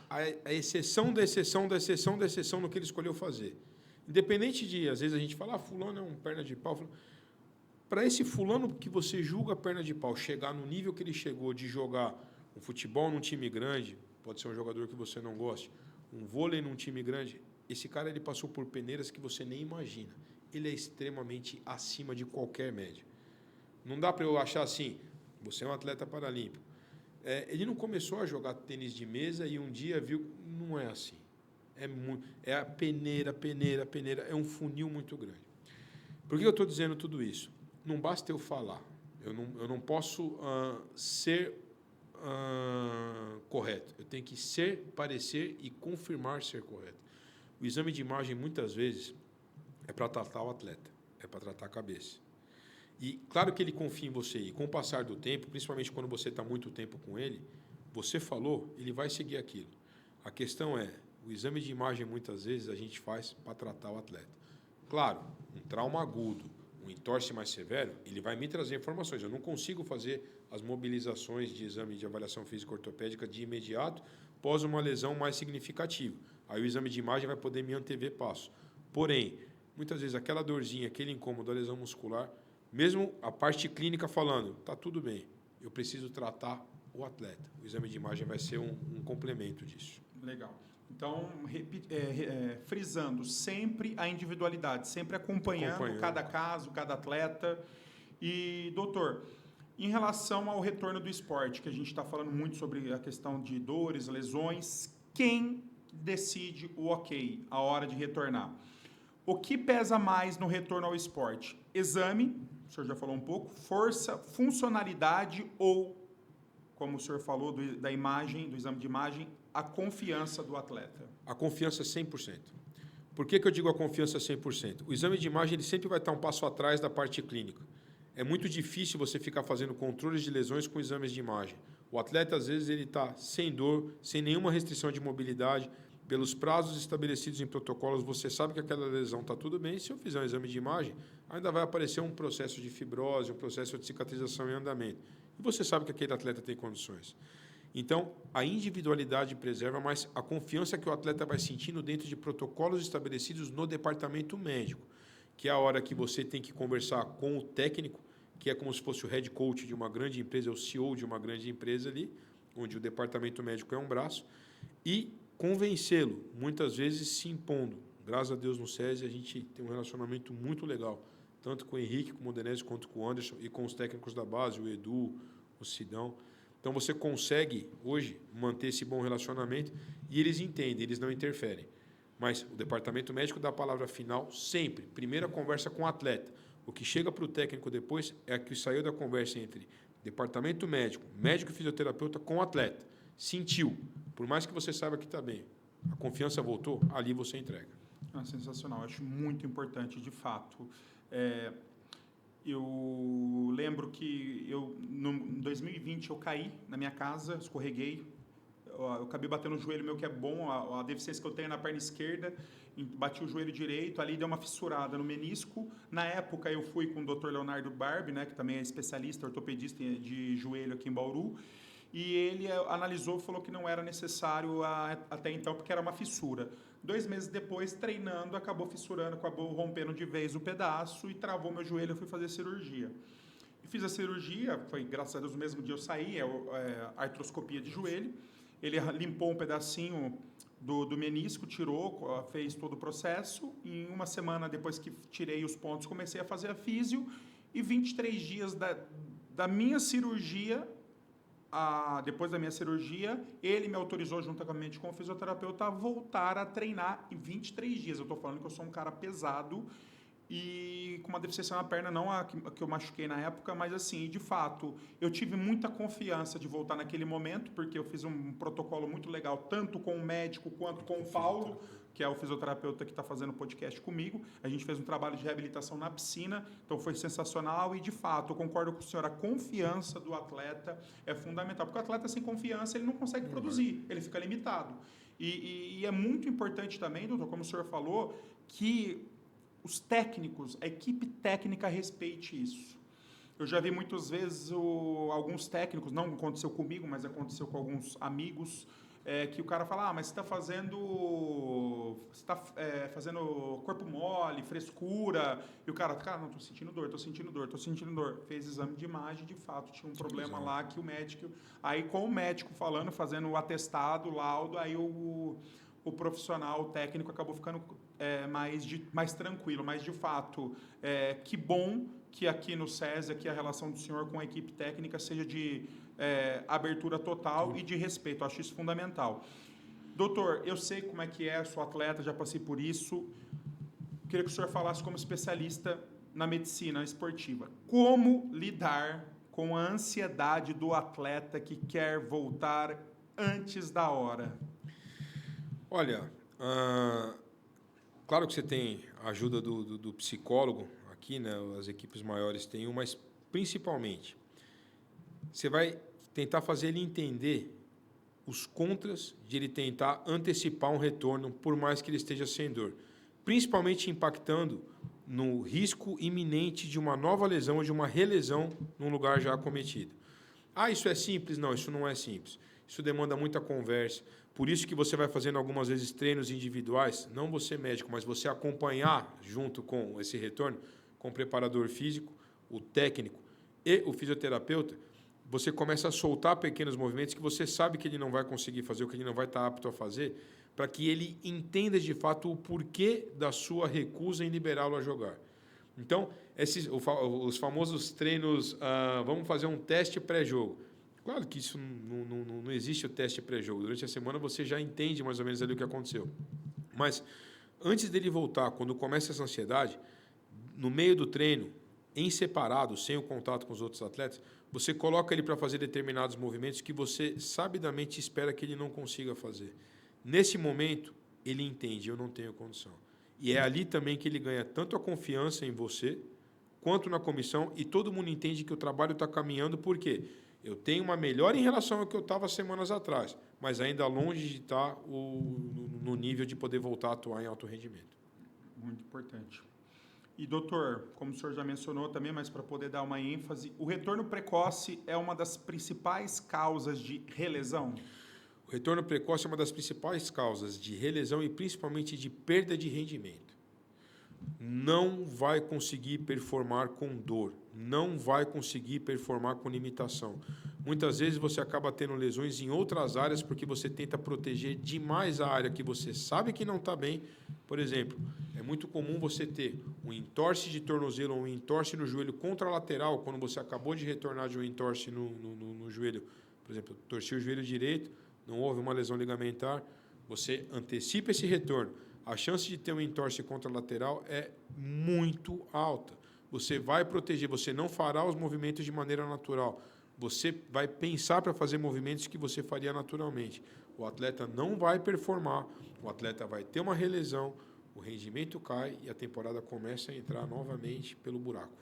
a exceção da exceção da exceção da exceção no que ele escolheu fazer. Independente de, às vezes, a gente falar, fulano é um perna de pau. Para esse fulano que você julga perna de pau chegar no nível que ele chegou de jogar um futebol num time grande, pode ser um jogador que você não goste, um vôlei num time grande, esse cara ele passou por peneiras que você nem imagina. Ele é extremamente acima de qualquer média. Não dá para eu achar assim, você é um atleta paralímpico. Ele não começou a jogar tênis de mesa e um dia viu, não é assim. É a peneira, é um funil muito grande. Por que eu estou dizendo tudo isso? Não basta eu falar. Eu não posso ser correto. Eu tenho que ser, parecer e confirmar ser correto. O exame de imagem, muitas vezes, é para tratar o atleta, é para tratar a cabeça. E claro que ele confia em você. E com o passar do tempo, principalmente quando você está muito tempo com ele, você falou, ele vai seguir aquilo. A questão é, o exame de imagem, muitas vezes, a gente faz para tratar o atleta. Claro, um trauma agudo, um entorse mais severo, ele vai me trazer informações. Eu não consigo fazer as mobilizações de exame de avaliação física ortopédica de imediato, após uma lesão mais significativa. Aí o exame de imagem vai poder me antever passo. Porém, muitas vezes aquela dorzinha, aquele incômodo, a lesão muscular, mesmo a parte clínica falando, está tudo bem, eu preciso tratar o atleta. O exame de imagem vai ser um complemento disso. Legal. Então, frisando, sempre a individualidade, sempre acompanhando cada caso, cada atleta. E, doutor, em relação ao retorno do esporte, que a gente está falando muito sobre a questão de dores, lesões, quem decide o ok, a hora de retornar? O que pesa mais no retorno ao esporte? Exame, o senhor já falou um pouco, força, funcionalidade ou, como o senhor falou, da imagem, do exame de imagem, a confiança do atleta? A confiança 100%. Por que eu digo a confiança 100%? O exame de imagem ele sempre vai estar um passo atrás da parte clínica. É muito difícil você ficar fazendo controles de lesões com exames de imagem. O atleta, às vezes, ele está sem dor, sem nenhuma restrição de mobilidade. Pelos prazos estabelecidos em protocolos, você sabe que aquela lesão está tudo bem. Se eu fizer um exame de imagem, ainda vai aparecer um processo de fibrose, um processo de cicatrização em andamento. E você sabe que aquele atleta tem condições. Então, a individualidade preserva, mas a confiança que o atleta vai sentindo dentro de protocolos estabelecidos no departamento médico, que é a hora que você tem que conversar com o técnico, que é como se fosse o head coach de uma grande empresa, o CEO de uma grande empresa ali, onde o departamento médico é um braço, e convencê-lo, muitas vezes se impondo. Graças a Deus no SESI a gente tem um relacionamento muito legal, tanto com o Henrique, com o Modenese, quanto com o Anderson e com os técnicos da base, o Edu, o Sidão. Então você consegue hoje manter esse bom relacionamento e eles entendem, eles não interferem. Mas o departamento médico dá a palavra final sempre. Primeira conversa com o atleta. O que chega para o técnico depois é que saiu da conversa entre departamento médico, médico e fisioterapeuta com o atleta. Sentiu. Por mais que você saiba que está bem, a confiança voltou, ali você entrega. Sensacional. Acho muito importante, de fato. Eu lembro que em 2020 eu caí na minha casa, escorreguei, eu acabei batendo o joelho meu que é bom, a deficiência que eu tenho é na perna esquerda, bati o joelho direito, ali deu uma fissurada no menisco. Na época eu fui com o Dr. Leonardo Barbi, né, que também é especialista, ortopedista de joelho aqui em Bauru, e ele analisou e falou que não era necessário até então, porque era uma fissura. 2 meses depois, treinando, acabou fissurando, acabou rompendo de vez o pedaço e travou meu joelho. Eu fui fazer cirurgia. E fiz a cirurgia, foi graças a Deus no mesmo dia eu saí, artroscopia de joelho. Ele limpou um pedacinho do menisco, tirou, fez todo o processo. E 1 semana depois que tirei os pontos, comecei a fazer a físio. E 23 dias da minha cirurgia, depois da minha cirurgia, ele me autorizou, juntamente com o fisioterapeuta, a voltar a treinar em 23 dias. Eu estou falando que eu sou um cara pesado e com uma deficiência na perna, não a que eu machuquei na época, mas assim, de fato, eu tive muita confiança de voltar naquele momento, porque eu fiz um protocolo muito legal, tanto com o médico quanto com o Paulo, que é o fisioterapeuta que está fazendo o podcast comigo. A gente fez um trabalho de reabilitação na piscina, então foi sensacional e, de fato, eu concordo com o senhor, a confiança do atleta é fundamental, porque o atleta sem confiança, ele não consegue produzir, ele fica limitado. E é muito importante também, doutor, como o senhor falou, que os técnicos, a equipe técnica respeite isso. Eu já vi muitas vezes alguns técnicos, não aconteceu comigo, mas aconteceu com alguns amigos, que o cara fala, mas você está fazendo corpo mole, frescura, e o cara, não, estou sentindo dor. Fez exame de imagem, de fato, tinha um problema lá que o médico... Aí, com o médico falando, fazendo o atestado, o laudo, aí o profissional, o técnico, acabou ficando mais tranquilo. Mas, de fato, que bom que aqui no SESI, aqui a relação do senhor com a equipe técnica seja de abertura total e de respeito. Eu acho isso fundamental. Doutor, eu sei como é que sou atleta, já passei por isso. Queria que o senhor falasse como especialista na medicina esportiva. Como lidar com a ansiedade do atleta que quer voltar antes da hora? Olha, claro que você tem a ajuda do psicólogo aqui, né? As equipes maiores têm mas principalmente você vai tentar fazer ele entender os contras de ele tentar antecipar um retorno, por mais que ele esteja sem dor, principalmente impactando no risco iminente de uma nova lesão ou de uma relesão num lugar já acometido. Isso é simples? Não, isso não é simples. Isso demanda muita conversa. Por isso que você vai fazendo algumas vezes treinos individuais, não você médico, mas você acompanhar junto com esse retorno, com o preparador físico, o técnico e o fisioterapeuta, você começa a soltar pequenos movimentos que você sabe que ele não vai conseguir fazer, ou que ele não vai estar apto a fazer, para que ele entenda de fato o porquê da sua recusa em liberá-lo a jogar. Então, os famosos treinos, vamos fazer um teste pré-jogo. Claro que isso não existe o teste pré-jogo. Durante a semana você já entende mais ou menos ali o que aconteceu. Mas, antes dele voltar, quando começa essa ansiedade, no meio do treino, em separado, sem o contato com os outros atletas, você coloca ele para fazer determinados movimentos que você sabidamente espera que ele não consiga fazer. Nesse momento, ele entende, eu não tenho condição. E é ali também que ele ganha tanto a confiança em você, quanto na comissão, e todo mundo entende que o trabalho está caminhando, porque eu tenho uma melhora em relação ao que eu estava semanas atrás, mas ainda longe de estar no nível de poder voltar a atuar em alto rendimento. Muito importante. E, doutor, como o senhor já mencionou também, mas para poder dar uma ênfase, o retorno precoce é uma das principais causas de relesão? O retorno precoce é uma das principais causas de relesão e principalmente de perda de rendimento. Não vai conseguir performar com dor, não vai conseguir performar com limitação. Muitas vezes você acaba tendo lesões em outras áreas porque você tenta proteger demais a área que você sabe que não está bem. Por exemplo, é muito comum você ter um entorse de tornozelo ou um entorse no joelho contralateral quando você acabou de retornar de um entorse no joelho. Por exemplo, torci o joelho direito, não houve uma lesão ligamentar, você antecipa esse retorno. A chance de ter um entorse contralateral é muito alta. Você vai proteger, você não fará os movimentos de maneira natural. Você vai pensar para fazer movimentos que você faria naturalmente. O atleta não vai performar, o atleta vai ter uma relesão, o rendimento cai e a temporada começa a entrar novamente pelo buraco.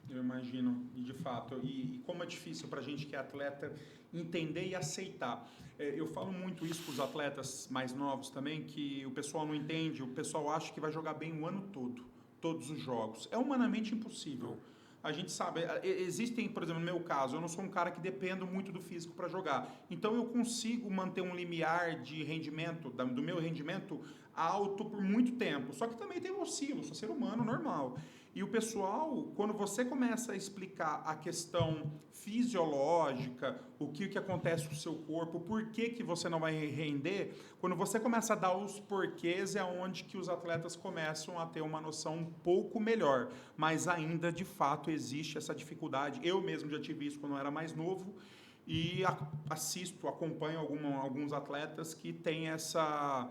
Eu imagino, e de fato, e como é difícil para a gente que é atleta entender e aceitar. Eu falo muito isso para os atletas mais novos também, que o pessoal não entende, o pessoal acha que vai jogar bem o ano todo, todos os jogos. É humanamente impossível. A gente sabe, existem, por exemplo, no meu caso, eu não sou um cara que dependo muito do físico para jogar. Então eu consigo manter um limiar de rendimento, do meu rendimento alto por muito tempo. Só que também tem oscilo, sou ser humano normal. E o pessoal, quando você começa a explicar a questão fisiológica, o que acontece com o seu corpo, por que você não vai render, quando você começa a dar os porquês é onde que os atletas começam a ter uma noção um pouco melhor. Mas ainda, de fato, existe essa dificuldade. Eu mesmo já tive isso quando eu era mais novo. e acompanho alguns atletas que têm essa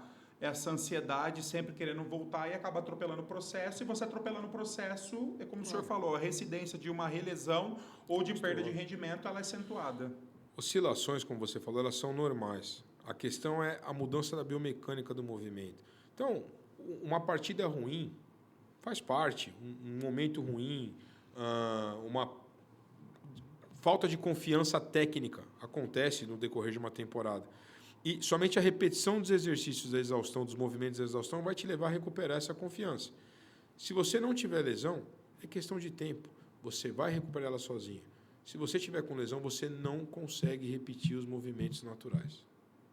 ansiedade, sempre querendo voltar e acaba atropelando o processo. E você atropelando o processo, é como o senhor falou, a recidência de uma relesão ou de perda de rendimento, ela é acentuada. Oscilações, como você falou, elas são normais. A questão é a mudança da biomecânica do movimento. Então, uma partida ruim faz parte, um momento ruim, uma falta de confiança técnica acontece no decorrer de uma temporada. E somente a repetição dos exercícios da exaustão, dos movimentos da exaustão, vai te levar a recuperar essa confiança. Se você não tiver lesão, é questão de tempo. Você vai recuperar ela sozinho. Se você tiver com lesão, você não consegue repetir os movimentos naturais.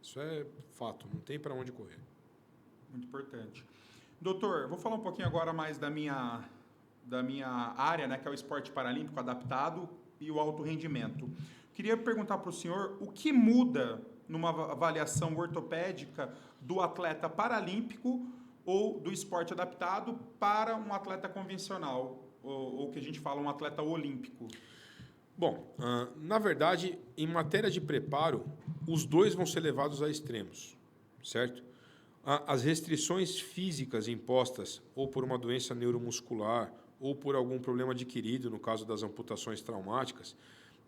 Isso é fato, não tem para onde correr. Muito importante. Doutor, vou falar um pouquinho agora mais da minha área, né, que é o esporte paralímpico adaptado e o alto rendimento. Queria perguntar para o senhor o que muda numa avaliação ortopédica do atleta paralímpico ou do esporte adaptado para um atleta convencional, ou que a gente fala um atleta olímpico. Bom, na verdade, em matéria de preparo, os dois vão ser levados a extremos, certo? As restrições físicas impostas ou por uma doença neuromuscular ou por algum problema adquirido, no caso das amputações traumáticas,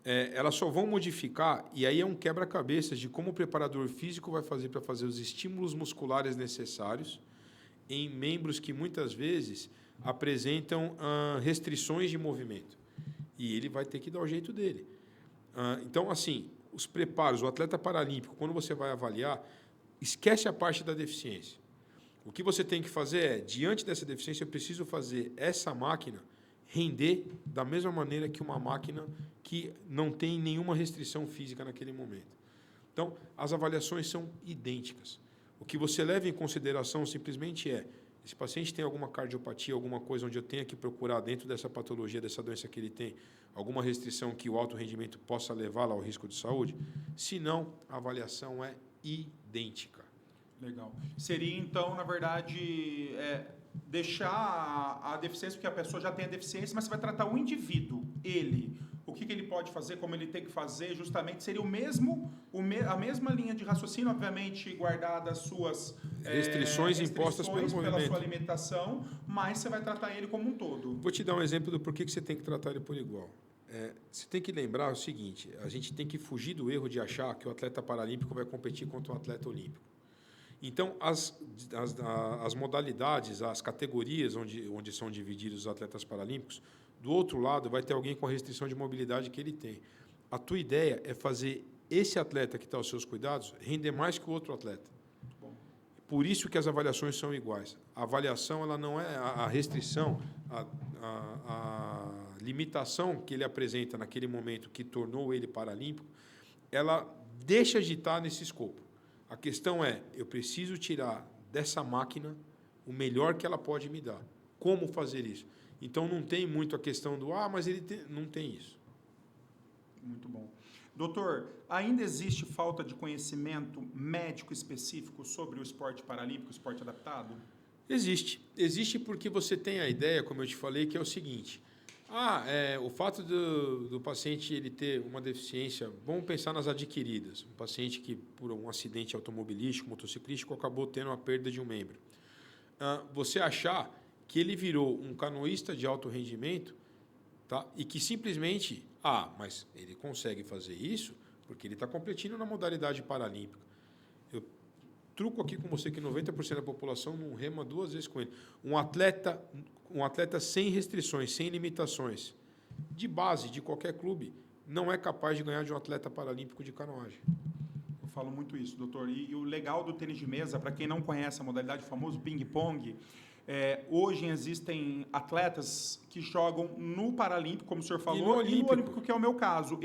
elas só vão modificar, e aí é um quebra-cabeças de como o preparador físico vai fazer para fazer os estímulos musculares necessários em membros que muitas vezes apresentam restrições de movimento. E ele vai ter que dar o jeito dele. Então, assim, os preparos, o atleta paralímpico, quando você vai avaliar, esquece a parte da deficiência. O que você tem que fazer é, diante dessa deficiência, eu preciso fazer essa máquina render da mesma maneira que uma máquina que não tem nenhuma restrição física naquele momento. Então, as avaliações são idênticas. O que você leva em consideração simplesmente é, esse paciente tem alguma cardiopatia, alguma coisa onde eu tenha que procurar dentro dessa patologia, dessa doença que ele tem, alguma restrição que o alto rendimento possa levá-lo ao risco de saúde? Se não, a avaliação é idêntica. Legal. Seria, então, na verdade, deixar a deficiência, porque a pessoa já tem a deficiência, mas você vai tratar o indivíduo, ele. O que ele pode fazer, como ele tem que fazer, justamente seria a mesma linha de raciocínio, obviamente guardada as suas restrições impostas pelo movimento, pela sua alimentação, mas você vai tratar ele como um todo. Vou te dar um exemplo do porquê que você tem que tratar ele por igual. Você tem que lembrar o seguinte, a gente tem que fugir do erro de achar que o atleta paralímpico vai competir contra o atleta olímpico. Então, as modalidades, as categorias onde são divididos os atletas paralímpicos, do outro lado vai ter alguém com a restrição de mobilidade que ele tem. A tua ideia é fazer esse atleta que está aos seus cuidados render mais que o outro atleta. Por isso que as avaliações são iguais. A avaliação ela não é a restrição, a limitação que ele apresenta naquele momento que tornou ele paralímpico, ela deixa de estar nesse escopo. A questão é, eu preciso tirar dessa máquina o melhor que ela pode me dar. Como fazer isso? Então, não tem muito a questão do, mas ele não tem isso. Muito bom. Doutor, ainda existe falta de conhecimento médico específico sobre o esporte paralímpico, o esporte adaptado? Existe. Existe porque você tem a ideia, como eu te falei, que é o seguinte. O fato do paciente ele ter uma deficiência, vamos pensar nas adquiridas. Um paciente que, por um acidente automobilístico, motociclístico, acabou tendo a perda de um membro. Você achar que ele virou um canoísta de alto rendimento, tá? E que simplesmente, mas ele consegue fazer isso porque ele está competindo na modalidade paralímpica. Eu truco aqui com você que 90% da população não rema 2 vezes com ele. Um atleta sem restrições, sem limitações, de base, de qualquer clube, não é capaz de ganhar de um atleta paralímpico de canoagem. Eu falo muito isso, doutor. E o legal do tênis de mesa, para quem não conhece a modalidade, o famoso ping-pong, hoje existem atletas que jogam no Paralímpico, como o senhor falou, e no Olímpico, que é o meu caso.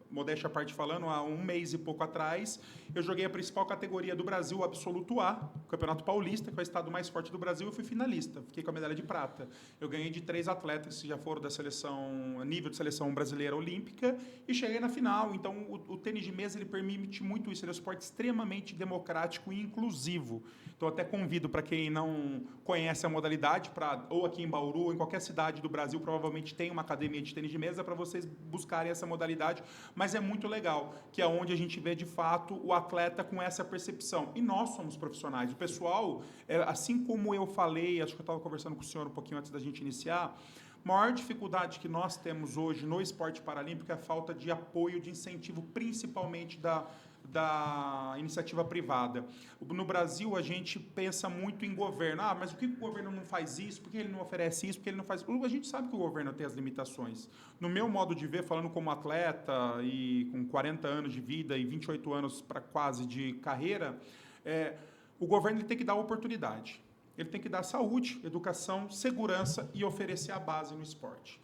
Modéstia à parte falando, há 1 mês e pouco atrás, eu joguei a principal categoria do Brasil, o Absoluto A, o Campeonato Paulista, que é o estado mais forte do Brasil, eu fui finalista, fiquei com a medalha de prata. Eu ganhei de 3 atletas que já foram da seleção, nível de seleção brasileira olímpica, e cheguei na final. Então, o tênis de mesa, ele permite muito isso, ele é um esporte extremamente democrático e inclusivo. Então, até convido para quem não conhece a modalidade, ou aqui em Bauru, ou em qualquer cidade do Brasil, provavelmente tem uma academia de tênis de mesa, para vocês buscarem essa modalidade, mas é muito legal, que é onde a gente vê de fato o atleta com essa percepção. E nós somos profissionais. O pessoal, assim como eu falei, acho que eu estava conversando com o senhor um pouquinho antes da gente iniciar, a maior dificuldade que nós temos hoje no esporte paralímpico é a falta de apoio, de incentivo, principalmente da iniciativa privada. No Brasil, a gente pensa muito em governo. Ah, mas por que o governo não faz isso? Por que ele não oferece isso? Por que ele não faz... A gente sabe que o governo tem as limitações. No meu modo de ver, falando como atleta e com 40 anos de vida e 28 anos para quase de carreira, o governo ele tem que dar oportunidade. Ele tem que dar saúde, educação, segurança e oferecer a base no esporte.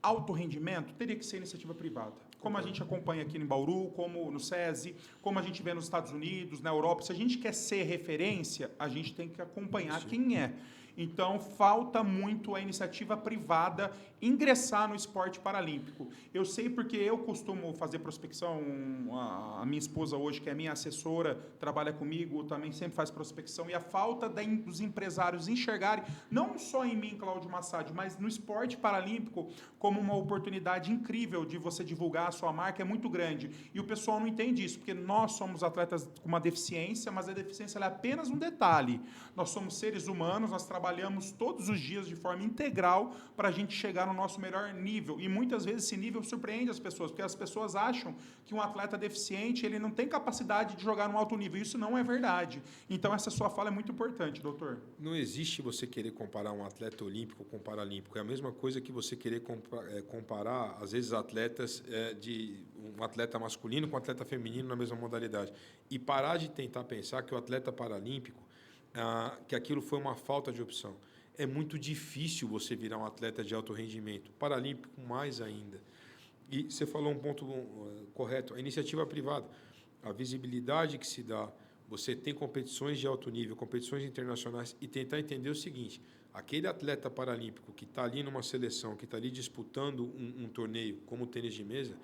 Alto rendimento teria que ser iniciativa privada. Como a gente acompanha aqui em Bauru, como no SESI, como a gente vê nos Estados Unidos, na Europa. Se a gente quer ser referência, a gente tem que acompanhar quem é. Então, falta muito a iniciativa privada ingressar no esporte paralímpico. Eu sei porque eu costumo fazer prospecção, a minha esposa hoje, que é minha assessora, trabalha comigo, também sempre faz prospecção, e a falta dos empresários enxergarem, não só em mim, Cláudio Massad, mas no esporte paralímpico, como uma oportunidade incrível de você divulgar a sua marca, é muito grande. E o pessoal não entende isso, porque nós somos atletas com uma deficiência, mas a deficiência é apenas um detalhe. Nós somos seres humanos, nós trabalhamos todos os dias de forma integral para a gente chegar no nosso melhor nível. E muitas vezes esse nível surpreende as pessoas, porque as pessoas acham que um atleta deficiente ele não tem capacidade de jogar no alto nível. Isso não é verdade. Então, essa sua fala é muito importante, doutor. Não existe você querer comparar um atleta olímpico com paralímpico. É a mesma coisa que você querer comparar, às vezes, atletas de um atleta masculino com um atleta feminino na mesma modalidade. E parar de tentar pensar que o atleta paralímpico que aquilo foi uma falta de opção. É muito difícil você virar um atleta de alto rendimento, paralímpico mais ainda. E você falou um ponto correto, a iniciativa privada, a visibilidade que se dá, você tem competições de alto nível, competições internacionais, e tentar entender o seguinte, aquele atleta paralímpico que está ali numa seleção, que está ali disputando um torneio como o tênis de mesa,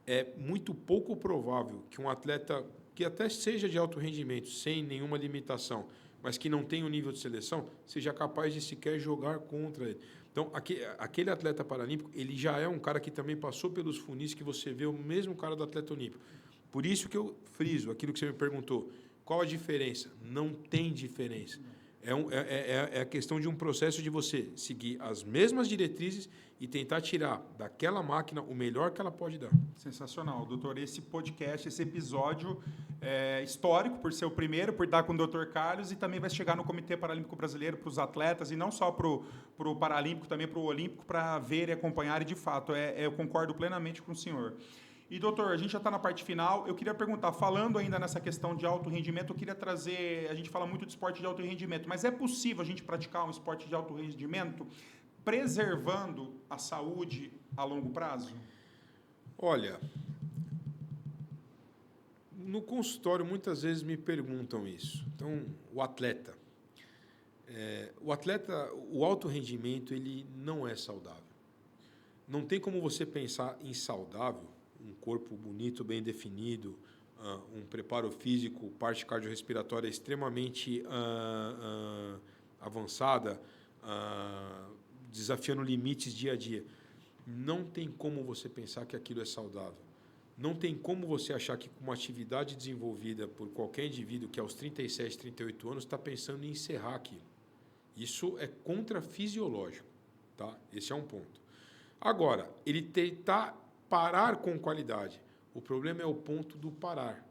é muito pouco provável que um atleta que até seja de alto rendimento, sem nenhuma limitação, mas que não tem um nível de seleção, seja capaz de sequer jogar contra ele. Então, aquele atleta paralímpico, ele já é um cara que também passou pelos funis que você vê o mesmo cara do atleta olímpico. Por isso que eu friso aquilo que você me perguntou. Qual a diferença? Não tem diferença. É a questão de um processo de você seguir as mesmas diretrizes e tentar tirar daquela máquina o melhor que ela pode dar. Sensacional, doutor. Esse podcast, esse episódio é histórico por ser o primeiro, por estar com o doutor Carlos, e também vai chegar no Comitê Paralímpico Brasileiro para os atletas, e não só para o Paralímpico, também para o Olímpico, para ver e acompanhar, e de fato, eu concordo plenamente com o senhor. E, doutor, a gente já está na parte final. Eu queria perguntar, falando ainda nessa questão de alto rendimento, eu queria trazer... A gente fala muito de esporte de alto rendimento, mas é possível a gente praticar um esporte de alto rendimento preservando a saúde a longo prazo? Olha, no consultório muitas vezes me perguntam isso. Então, o atleta, o alto rendimento, ele não é saudável. Não tem como você pensar em saudável, um corpo bonito, bem definido, um preparo físico, parte cardiorrespiratória extremamente avançada, desafiando limites dia a dia. Não tem como você pensar que aquilo é saudável. Não tem como você achar que com uma atividade desenvolvida por qualquer indivíduo que aos 37, 38 anos está pensando em encerrar aquilo. Isso é contrafisiológico, tá? Esse é um ponto. Agora, ele tentar parar com qualidade. O problema é o ponto do parar.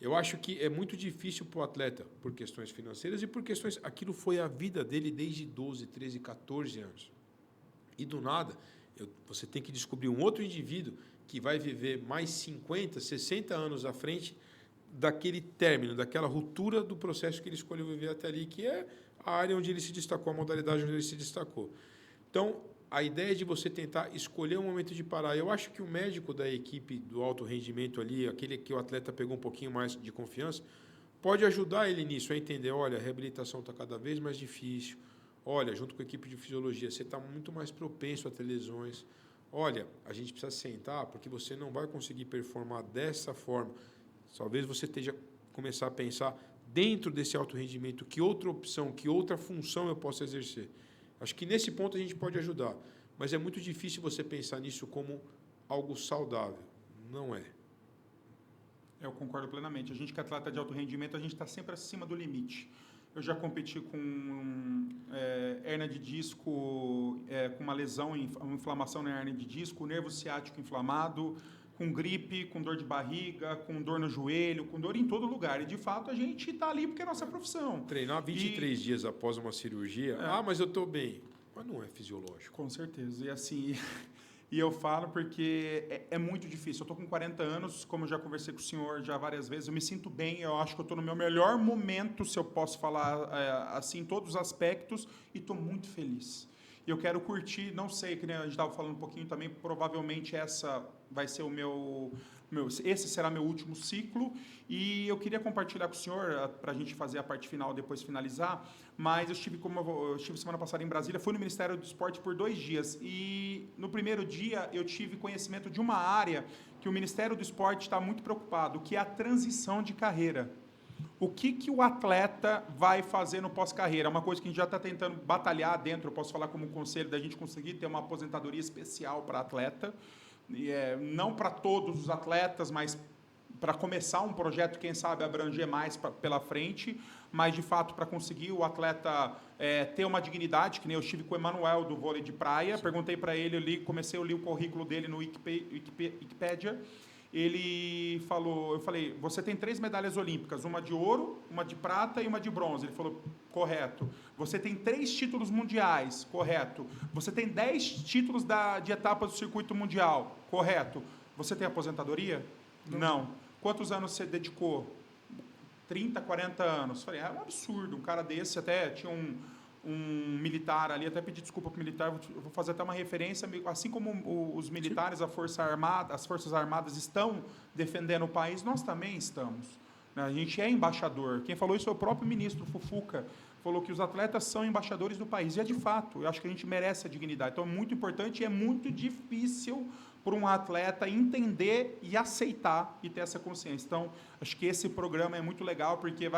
Eu acho que é muito difícil para o atleta, por questões financeiras e por questões... Aquilo foi a vida dele desde 12, 13, 14 anos. E do nada, você tem que descobrir um outro indivíduo que vai viver mais 50, 60 anos à frente daquele término, daquela ruptura do processo que ele escolheu viver até ali, que é a área onde ele se destacou, a modalidade onde ele se destacou. Então, a ideia de você tentar escolher um momento de parar. Eu acho que o médico da equipe do alto rendimento ali, aquele que o atleta pegou um pouquinho mais de confiança, pode ajudar ele nisso, a entender, olha, a reabilitação está cada vez mais difícil, olha, junto com a equipe de fisiologia, você está muito mais propenso a ter lesões, olha, a gente precisa sentar porque você não vai conseguir performar dessa forma. Talvez você esteja começar a pensar dentro desse alto rendimento, que outra opção, que outra função eu posso exercer. Acho que nesse ponto a gente pode ajudar, mas é muito difícil você pensar nisso como algo saudável. Não é. Eu concordo plenamente. A gente que é atleta de alto rendimento, a gente está sempre acima do limite. Eu já competi com hernia de disco, com uma lesão, uma inflamação na hernia de disco, nervo ciático inflamado, com gripe, com dor de barriga, com dor no joelho, com dor em todo lugar. E, de fato, a gente está ali porque é nossa profissão. Treinar 23 dias após uma cirurgia, mas eu estou bem. Mas não é fisiológico. Com certeza. E assim... E eu falo porque é muito difícil. Eu estou com 40 anos, como eu já conversei com o senhor já várias vezes, eu me sinto bem, eu acho que eu estou no meu melhor momento, se eu posso falar assim, em todos os aspectos, e estou muito feliz. E eu quero curtir, não sei, que nem a gente estava falando um pouquinho também, provavelmente essa vai ser esse será meu último ciclo, e eu queria compartilhar com o senhor, para a gente fazer a parte final, depois finalizar, mas eu estive semana passada em Brasília, fui no Ministério do Esporte por 2 dias, e no primeiro dia eu tive conhecimento de uma área que o Ministério do Esporte está muito preocupado, que é a transição de carreira. O que o atleta vai fazer no pós-carreira? É uma coisa que a gente já está tentando batalhar dentro, eu posso falar como conselho, da gente conseguir ter uma aposentadoria especial para atleta, não para todos os atletas, mas para começar um projeto, quem sabe, abranger mais pela frente, mas, de fato, para conseguir o atleta ter uma dignidade, que nem eu estive com o Emanuel, do vôlei de praia, perguntei para ele, comecei a ler o currículo dele no Wikipedia, ele falou, eu falei, você tem 3 medalhas olímpicas, uma de ouro, uma de prata e uma de bronze. Ele falou, correto. Você tem 3 títulos mundiais, correto. Você tem 10 títulos de etapa do circuito mundial, correto. Você tem aposentadoria? Não. Quantos anos você dedicou? 30, 40 anos. Falei, é um absurdo, um cara desse, até tinha um militar ali, até pedi desculpa para o militar, eu vou fazer até uma referência, assim como os militares, as Forças Armadas estão defendendo o país, nós também estamos. A gente é embaixador. Quem falou isso é o próprio ministro Fufuca, falou que os atletas são embaixadores do país, e é de fato, eu acho que a gente merece a dignidade. Então é muito importante e é muito difícil para um atleta entender e aceitar e ter essa consciência. Então, acho que esse programa é muito legal, porque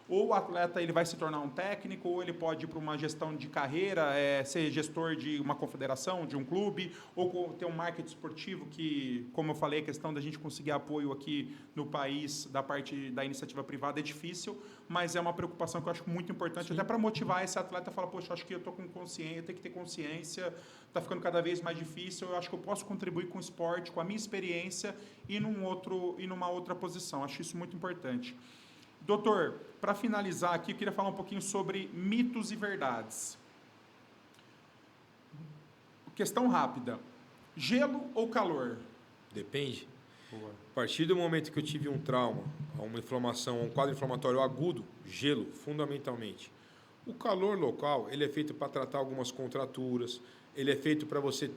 ou o atleta ele vai se tornar um técnico, ou ele pode ir para uma gestão de carreira, ser gestor de uma confederação, de um clube, ou ter um marketing esportivo que, como eu falei, a questão da gente conseguir apoio aqui no país, da parte da iniciativa privada, é difícil, mas é uma preocupação que eu acho muito importante, até para motivar esse atleta a falar, poxa, acho que eu estou com consciência, eu tenho que ter consciência, está ficando cada vez mais difícil, eu acho que eu posso contribuir com o esporte, com a minha experiência e numa outra posição. Acho isso muito importante. Doutor, para finalizar aqui, eu queria falar um pouquinho sobre mitos e verdades. Questão rápida. Gelo ou calor? Depende. Boa. A partir do momento que eu tive um trauma, uma inflamação, um quadro inflamatório agudo, gelo, fundamentalmente. O calor local, ele é feito para tratar algumas contraturas, ele é feito para você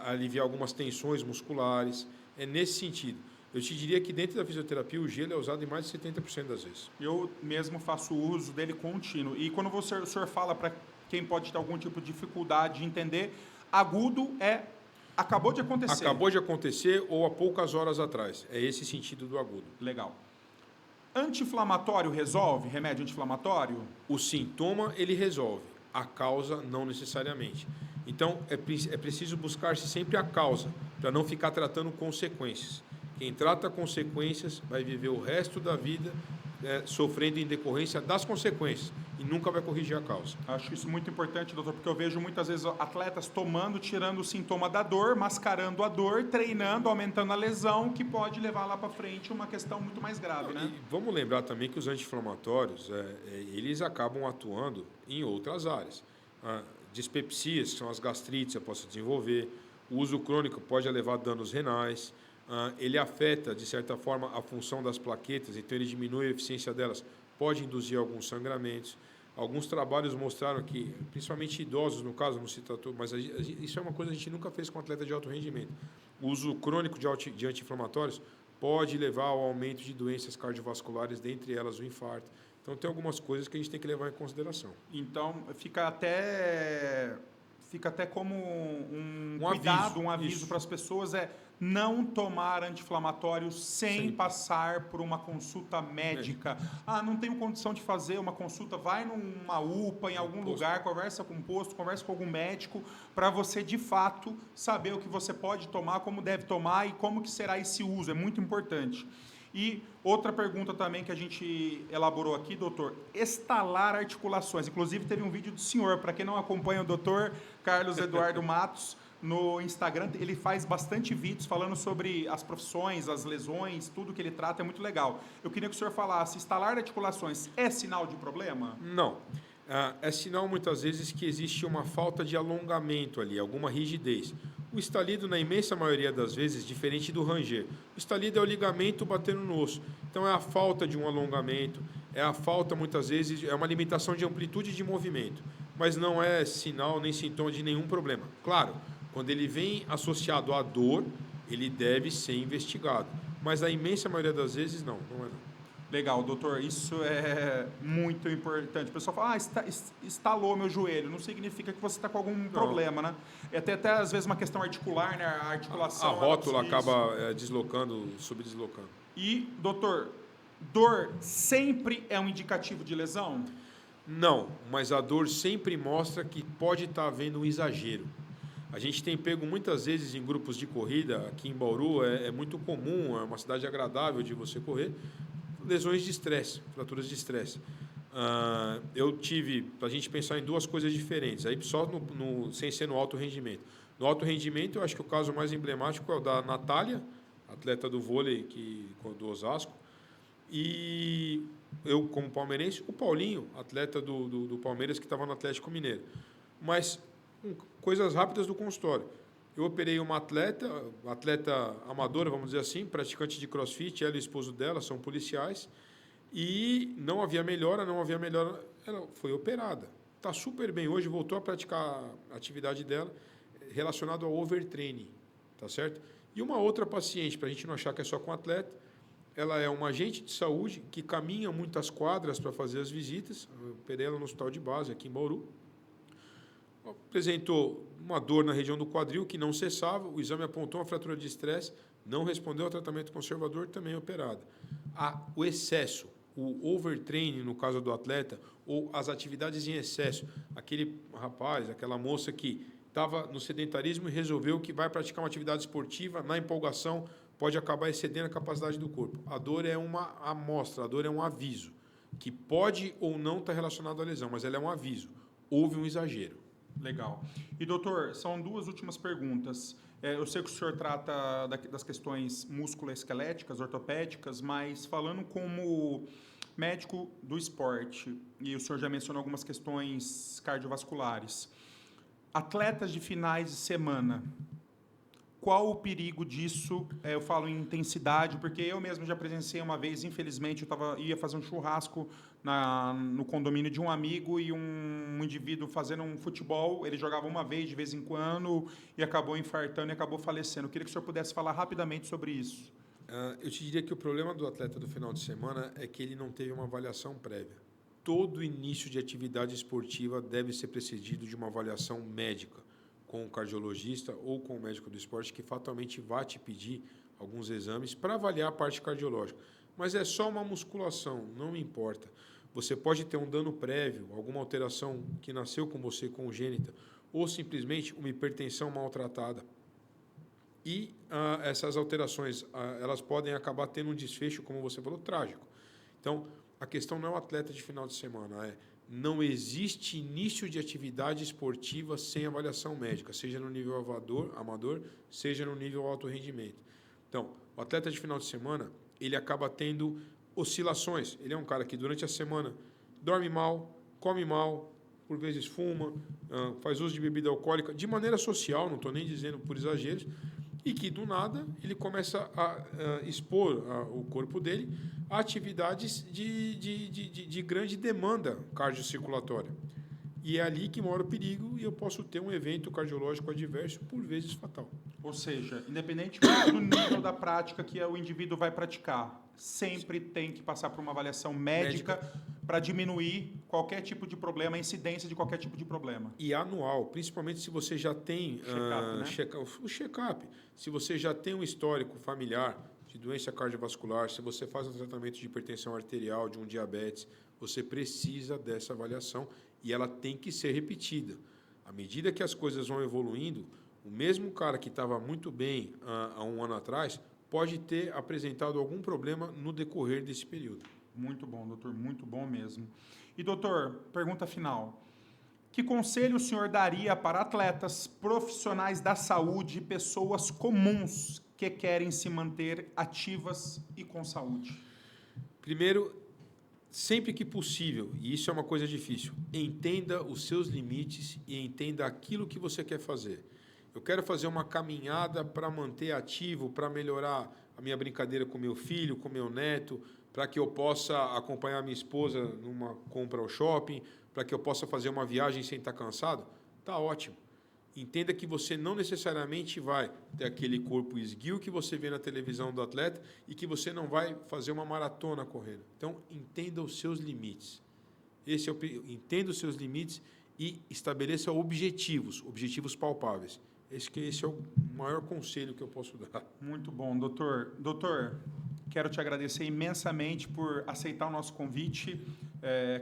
aliviar algumas tensões musculares. É nesse sentido. Eu te diria que dentro da fisioterapia o gelo é usado em mais de 70% das vezes. Eu mesmo faço uso dele contínuo. E quando o senhor fala para quem pode ter algum tipo de dificuldade de entender, agudo acabou de acontecer. Acabou de acontecer ou há poucas horas atrás. É esse sentido do agudo. Legal. Anti-inflamatório resolve? Remédio anti-inflamatório? O sintoma ele resolve. A causa não necessariamente. Então é preciso buscar-se sempre a causa, para não ficar tratando consequências. Quem trata consequências vai viver o resto da vida sofrendo em decorrência das consequências e nunca vai corrigir a causa. Acho isso muito importante, doutor, porque eu vejo muitas vezes atletas tirando o sintoma da dor, mascarando a dor, treinando, aumentando a lesão, que pode levar lá para frente uma questão muito mais grave, né? E vamos lembrar também que os anti-inflamatórios, eles acabam atuando em outras áreas. Dispepsias, que são as gastrites, eu posso desenvolver. O uso crônico pode levar danos renais. Ele afeta, de certa forma, a função das plaquetas, então ele diminui a eficiência delas, pode induzir alguns sangramentos. Alguns trabalhos mostraram que, principalmente idosos, no caso, não se tratou, mas isso é uma coisa que a gente nunca fez com atleta de alto rendimento. O uso crônico de anti-inflamatórios pode levar ao aumento de doenças cardiovasculares, dentre elas o infarto. Então, tem algumas coisas que a gente tem que levar em consideração. Então, fica até fica até como um Um cuidado, aviso, um aviso isso. para as pessoas, não tomar anti-inflamatório sem Sempre. passar por uma consulta médica. Não tenho condição de fazer uma consulta, vai numa UPA, em algum lugar, conversa com um posto, conversa com algum médico, para você, de fato, saber o que você pode tomar, como deve tomar e como que será esse uso. É muito importante. E outra pergunta também que a gente elaborou aqui, doutor, estalar articulações. Inclusive, teve um vídeo do senhor, para quem não acompanha o doutor Carlos Eduardo Matos, no Instagram, ele faz bastante vídeos falando sobre as profissões, as lesões, tudo que ele trata, é muito legal. Eu queria que o senhor falasse, estalar articulações é sinal de problema? Não. É sinal, muitas vezes, que existe uma falta de alongamento ali, alguma rigidez. O estalido, na imensa maioria das vezes, diferente do ranger. O estalido é o ligamento batendo no osso. Então, é a falta de um alongamento, é a falta, muitas vezes, é uma limitação de amplitude de movimento. Mas não é sinal nem sintoma de nenhum problema. Claro, quando ele vem associado à dor, ele deve ser investigado. Mas, na imensa maioria das vezes, não é não. Legal, doutor, isso é muito importante. O pessoal fala, estalou meu joelho, não significa que você está com algum problema, né? É até às vezes uma questão articular, né? A articulação... A rótula acaba deslocando, subdeslocando. E, doutor, dor sempre é um indicativo de lesão? Não, mas a dor sempre mostra que pode estar havendo um exagero. A gente tem pego muitas vezes em grupos de corrida, aqui em Bauru é muito comum, é uma cidade agradável de você correr, lesões de estresse, fraturas de estresse. Eu tive, para a gente pensar em duas coisas diferentes, aí só sem ser no alto rendimento. No alto rendimento, eu acho que o caso mais emblemático é o da Natália, atleta do vôlei do Osasco, e eu, como palmeirense, o Paulinho, atleta do Palmeiras, que estava no Atlético Mineiro. Mas coisas rápidas do consultório. Eu operei uma atleta amadora, vamos dizer assim, praticante de crossfit, ela e o esposo dela são policiais, e não havia melhora, ela foi operada. Está super bem hoje, voltou a praticar a atividade dela relacionado ao overtraining, tá certo? E uma outra paciente, para a gente não achar que é só com atleta, ela é uma agente de saúde que caminha muitas quadras para fazer as visitas, eu operei ela no hospital de base aqui em Bauru, apresentou uma dor na região do quadril que não cessava, o exame apontou uma fratura de estresse, não respondeu ao tratamento conservador, também operada. O excesso, o overtraining, no caso do atleta, ou as atividades em excesso, aquele rapaz, aquela moça que estava no sedentarismo e resolveu que vai praticar uma atividade esportiva, na empolgação, pode acabar excedendo a capacidade do corpo. A dor é uma amostra, a dor é um aviso, que pode ou não estar relacionado à lesão, mas ela é um aviso. Houve um exagero. Legal. E, doutor, são duas últimas perguntas. Eu sei que o senhor trata das questões musculoesqueléticas, ortopédicas, mas falando como médico do esporte, e o senhor já mencionou algumas questões cardiovasculares, atletas de finais de semana, qual o perigo disso? Eu falo em intensidade, porque eu mesmo já presenciei uma vez, infelizmente, ia fazer um churrasco no condomínio de um amigo e um indivíduo fazendo um futebol, ele jogava uma vez de vez em quando e acabou infartando e acabou falecendo. Eu queria que o senhor pudesse falar rapidamente sobre isso. Eu te diria que o problema do atleta do final de semana é que ele não teve uma avaliação prévia. Todo início de atividade esportiva deve ser precedido de uma avaliação médica, com o cardiologista ou com o médico do esporte, que fatalmente vai te pedir alguns exames para avaliar a parte cardiológica. Mas é só uma musculação, não importa. Você pode ter um dano prévio, alguma alteração que nasceu com você congênita, ou simplesmente uma hipertensão maltratada. E essas alterações, elas podem acabar tendo um desfecho, como você falou, trágico. Então, a questão não é o atleta de final de semana, não existe início de atividade esportiva sem avaliação médica, seja no nível amador, seja no nível alto rendimento. Então, o atleta de final de semana, ele acaba tendo oscilações. Ele é um cara que durante a semana dorme mal, come mal, por vezes fuma, faz uso de bebida alcoólica, de maneira social, não estou nem dizendo por exageros, e que, do nada, ele começa a expor o corpo dele a atividades de grande demanda cardiocirculatória. E é ali que mora o perigo e eu posso ter um evento cardiológico adverso, por vezes fatal. Ou seja, independente do nível da prática que o indivíduo vai praticar, sempre tem que passar por uma avaliação médica para diminuir qualquer tipo de problema, a incidência de qualquer tipo de problema. E anual, principalmente se você já tem o check-up. Se você já tem um histórico familiar de doença cardiovascular, se você faz um tratamento de hipertensão arterial, de um diabetes, você precisa dessa avaliação e ela tem que ser repetida. À medida que as coisas vão evoluindo, o mesmo cara que estava muito bem há um ano atrás pode ter apresentado algum problema no decorrer desse período. Muito bom, doutor, muito bom mesmo. E, doutor, pergunta final. Que conselho o senhor daria para atletas, profissionais da saúde e pessoas comuns que querem se manter ativas e com saúde? Primeiro, sempre que possível, e isso é uma coisa difícil, entenda os seus limites e entenda aquilo que você quer fazer. Eu quero fazer uma caminhada para manter ativo, para melhorar a minha brincadeira com meu filho, com meu neto, para que eu possa acompanhar minha esposa numa compra ao shopping, para que eu possa fazer uma viagem sem estar cansado. Tá ótimo. Entenda que você não necessariamente vai ter aquele corpo esguio que você vê na televisão do atleta e que você não vai fazer uma maratona correndo. Então, entenda os seus limites. Entenda os seus limites e estabeleça objetivos palpáveis. Esse é o maior conselho que eu posso dar. Muito bom, doutor. Doutor, quero te agradecer imensamente por aceitar o nosso convite.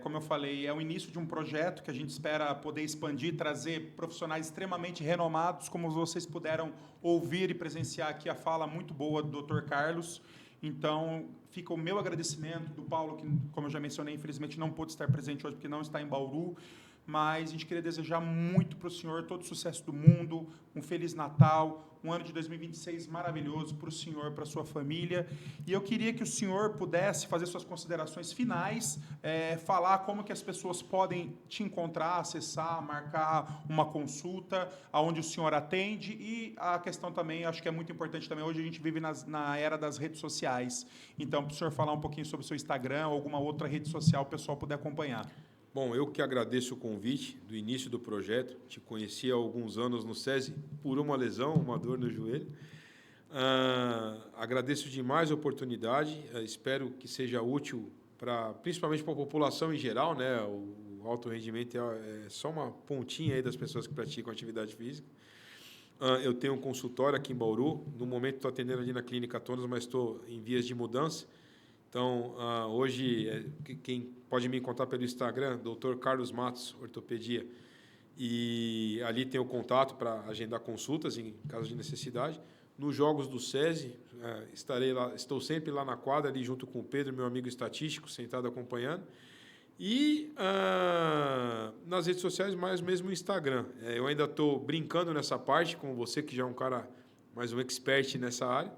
Como eu falei, é o início de um projeto que a gente espera poder expandir, trazer profissionais extremamente renomados, como vocês puderam ouvir e presenciar aqui a fala muito boa do Dr. Carlos. Então, fica o meu agradecimento do Paulo, que, como eu já mencionei, infelizmente não pôde estar presente hoje porque não está em Bauru. Mas a gente queria desejar muito para o senhor todo o sucesso do mundo, um Feliz Natal, um ano de 2026 maravilhoso para o senhor, para a sua família. E eu queria que o senhor pudesse fazer suas considerações finais, falar como que as pessoas podem te encontrar, acessar, marcar uma consulta, aonde o senhor atende. E a questão também, acho que é muito importante também, hoje a gente vive na era das redes sociais. Então, para o senhor falar um pouquinho sobre o seu Instagram ou alguma outra rede social, o pessoal puder acompanhar. Bom, eu que agradeço o convite do início do projeto. Te conheci há alguns anos no SESI por uma lesão, uma dor no joelho. Agradeço demais a oportunidade. Espero que seja útil, principalmente para a população em geral, né? O alto rendimento é só uma pontinha aí das pessoas que praticam atividade física. Eu tenho um consultório aqui em Bauru. No momento estou atendendo ali na Clínica Tonas, mas estou em vias de mudança. Então, hoje, quem pode me encontrar pelo Instagram, Dr. Carlos Matos, Ortopedia, e ali tem o contato para agendar consultas em caso de necessidade. Nos jogos do SESI, estou sempre lá na quadra, ali junto com o Pedro, meu amigo estatístico, sentado acompanhando. E nas redes sociais, mais mesmo o Instagram. Eu ainda estou brincando nessa parte, com você, que já é um cara mais um expert nessa área.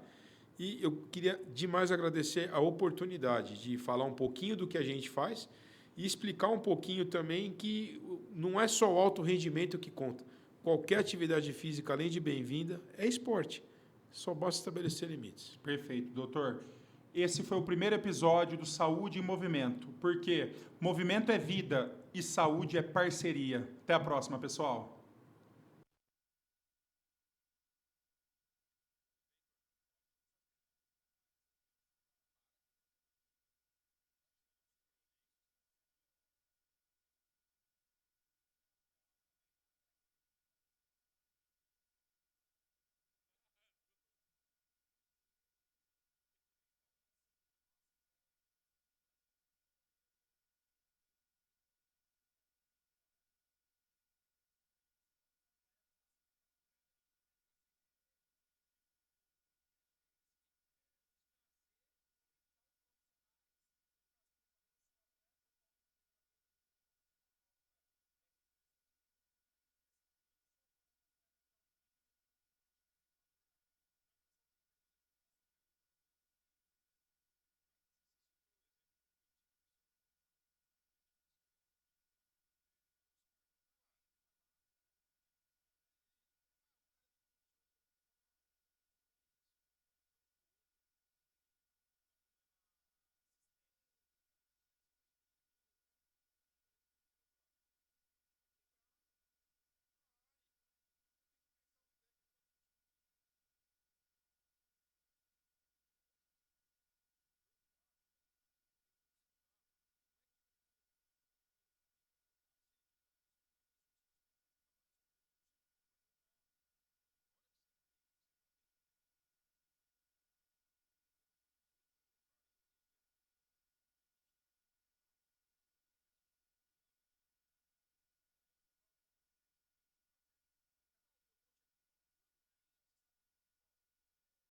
E eu queria demais agradecer a oportunidade de falar um pouquinho do que a gente faz e explicar um pouquinho também que não é só o alto rendimento que conta. Qualquer atividade física, além de bem-vinda, é esporte. Só basta estabelecer limites. Perfeito, doutor. Esse foi o primeiro episódio do Saúde em Movimento, porque movimento é vida e saúde é parceria. Até a próxima, pessoal.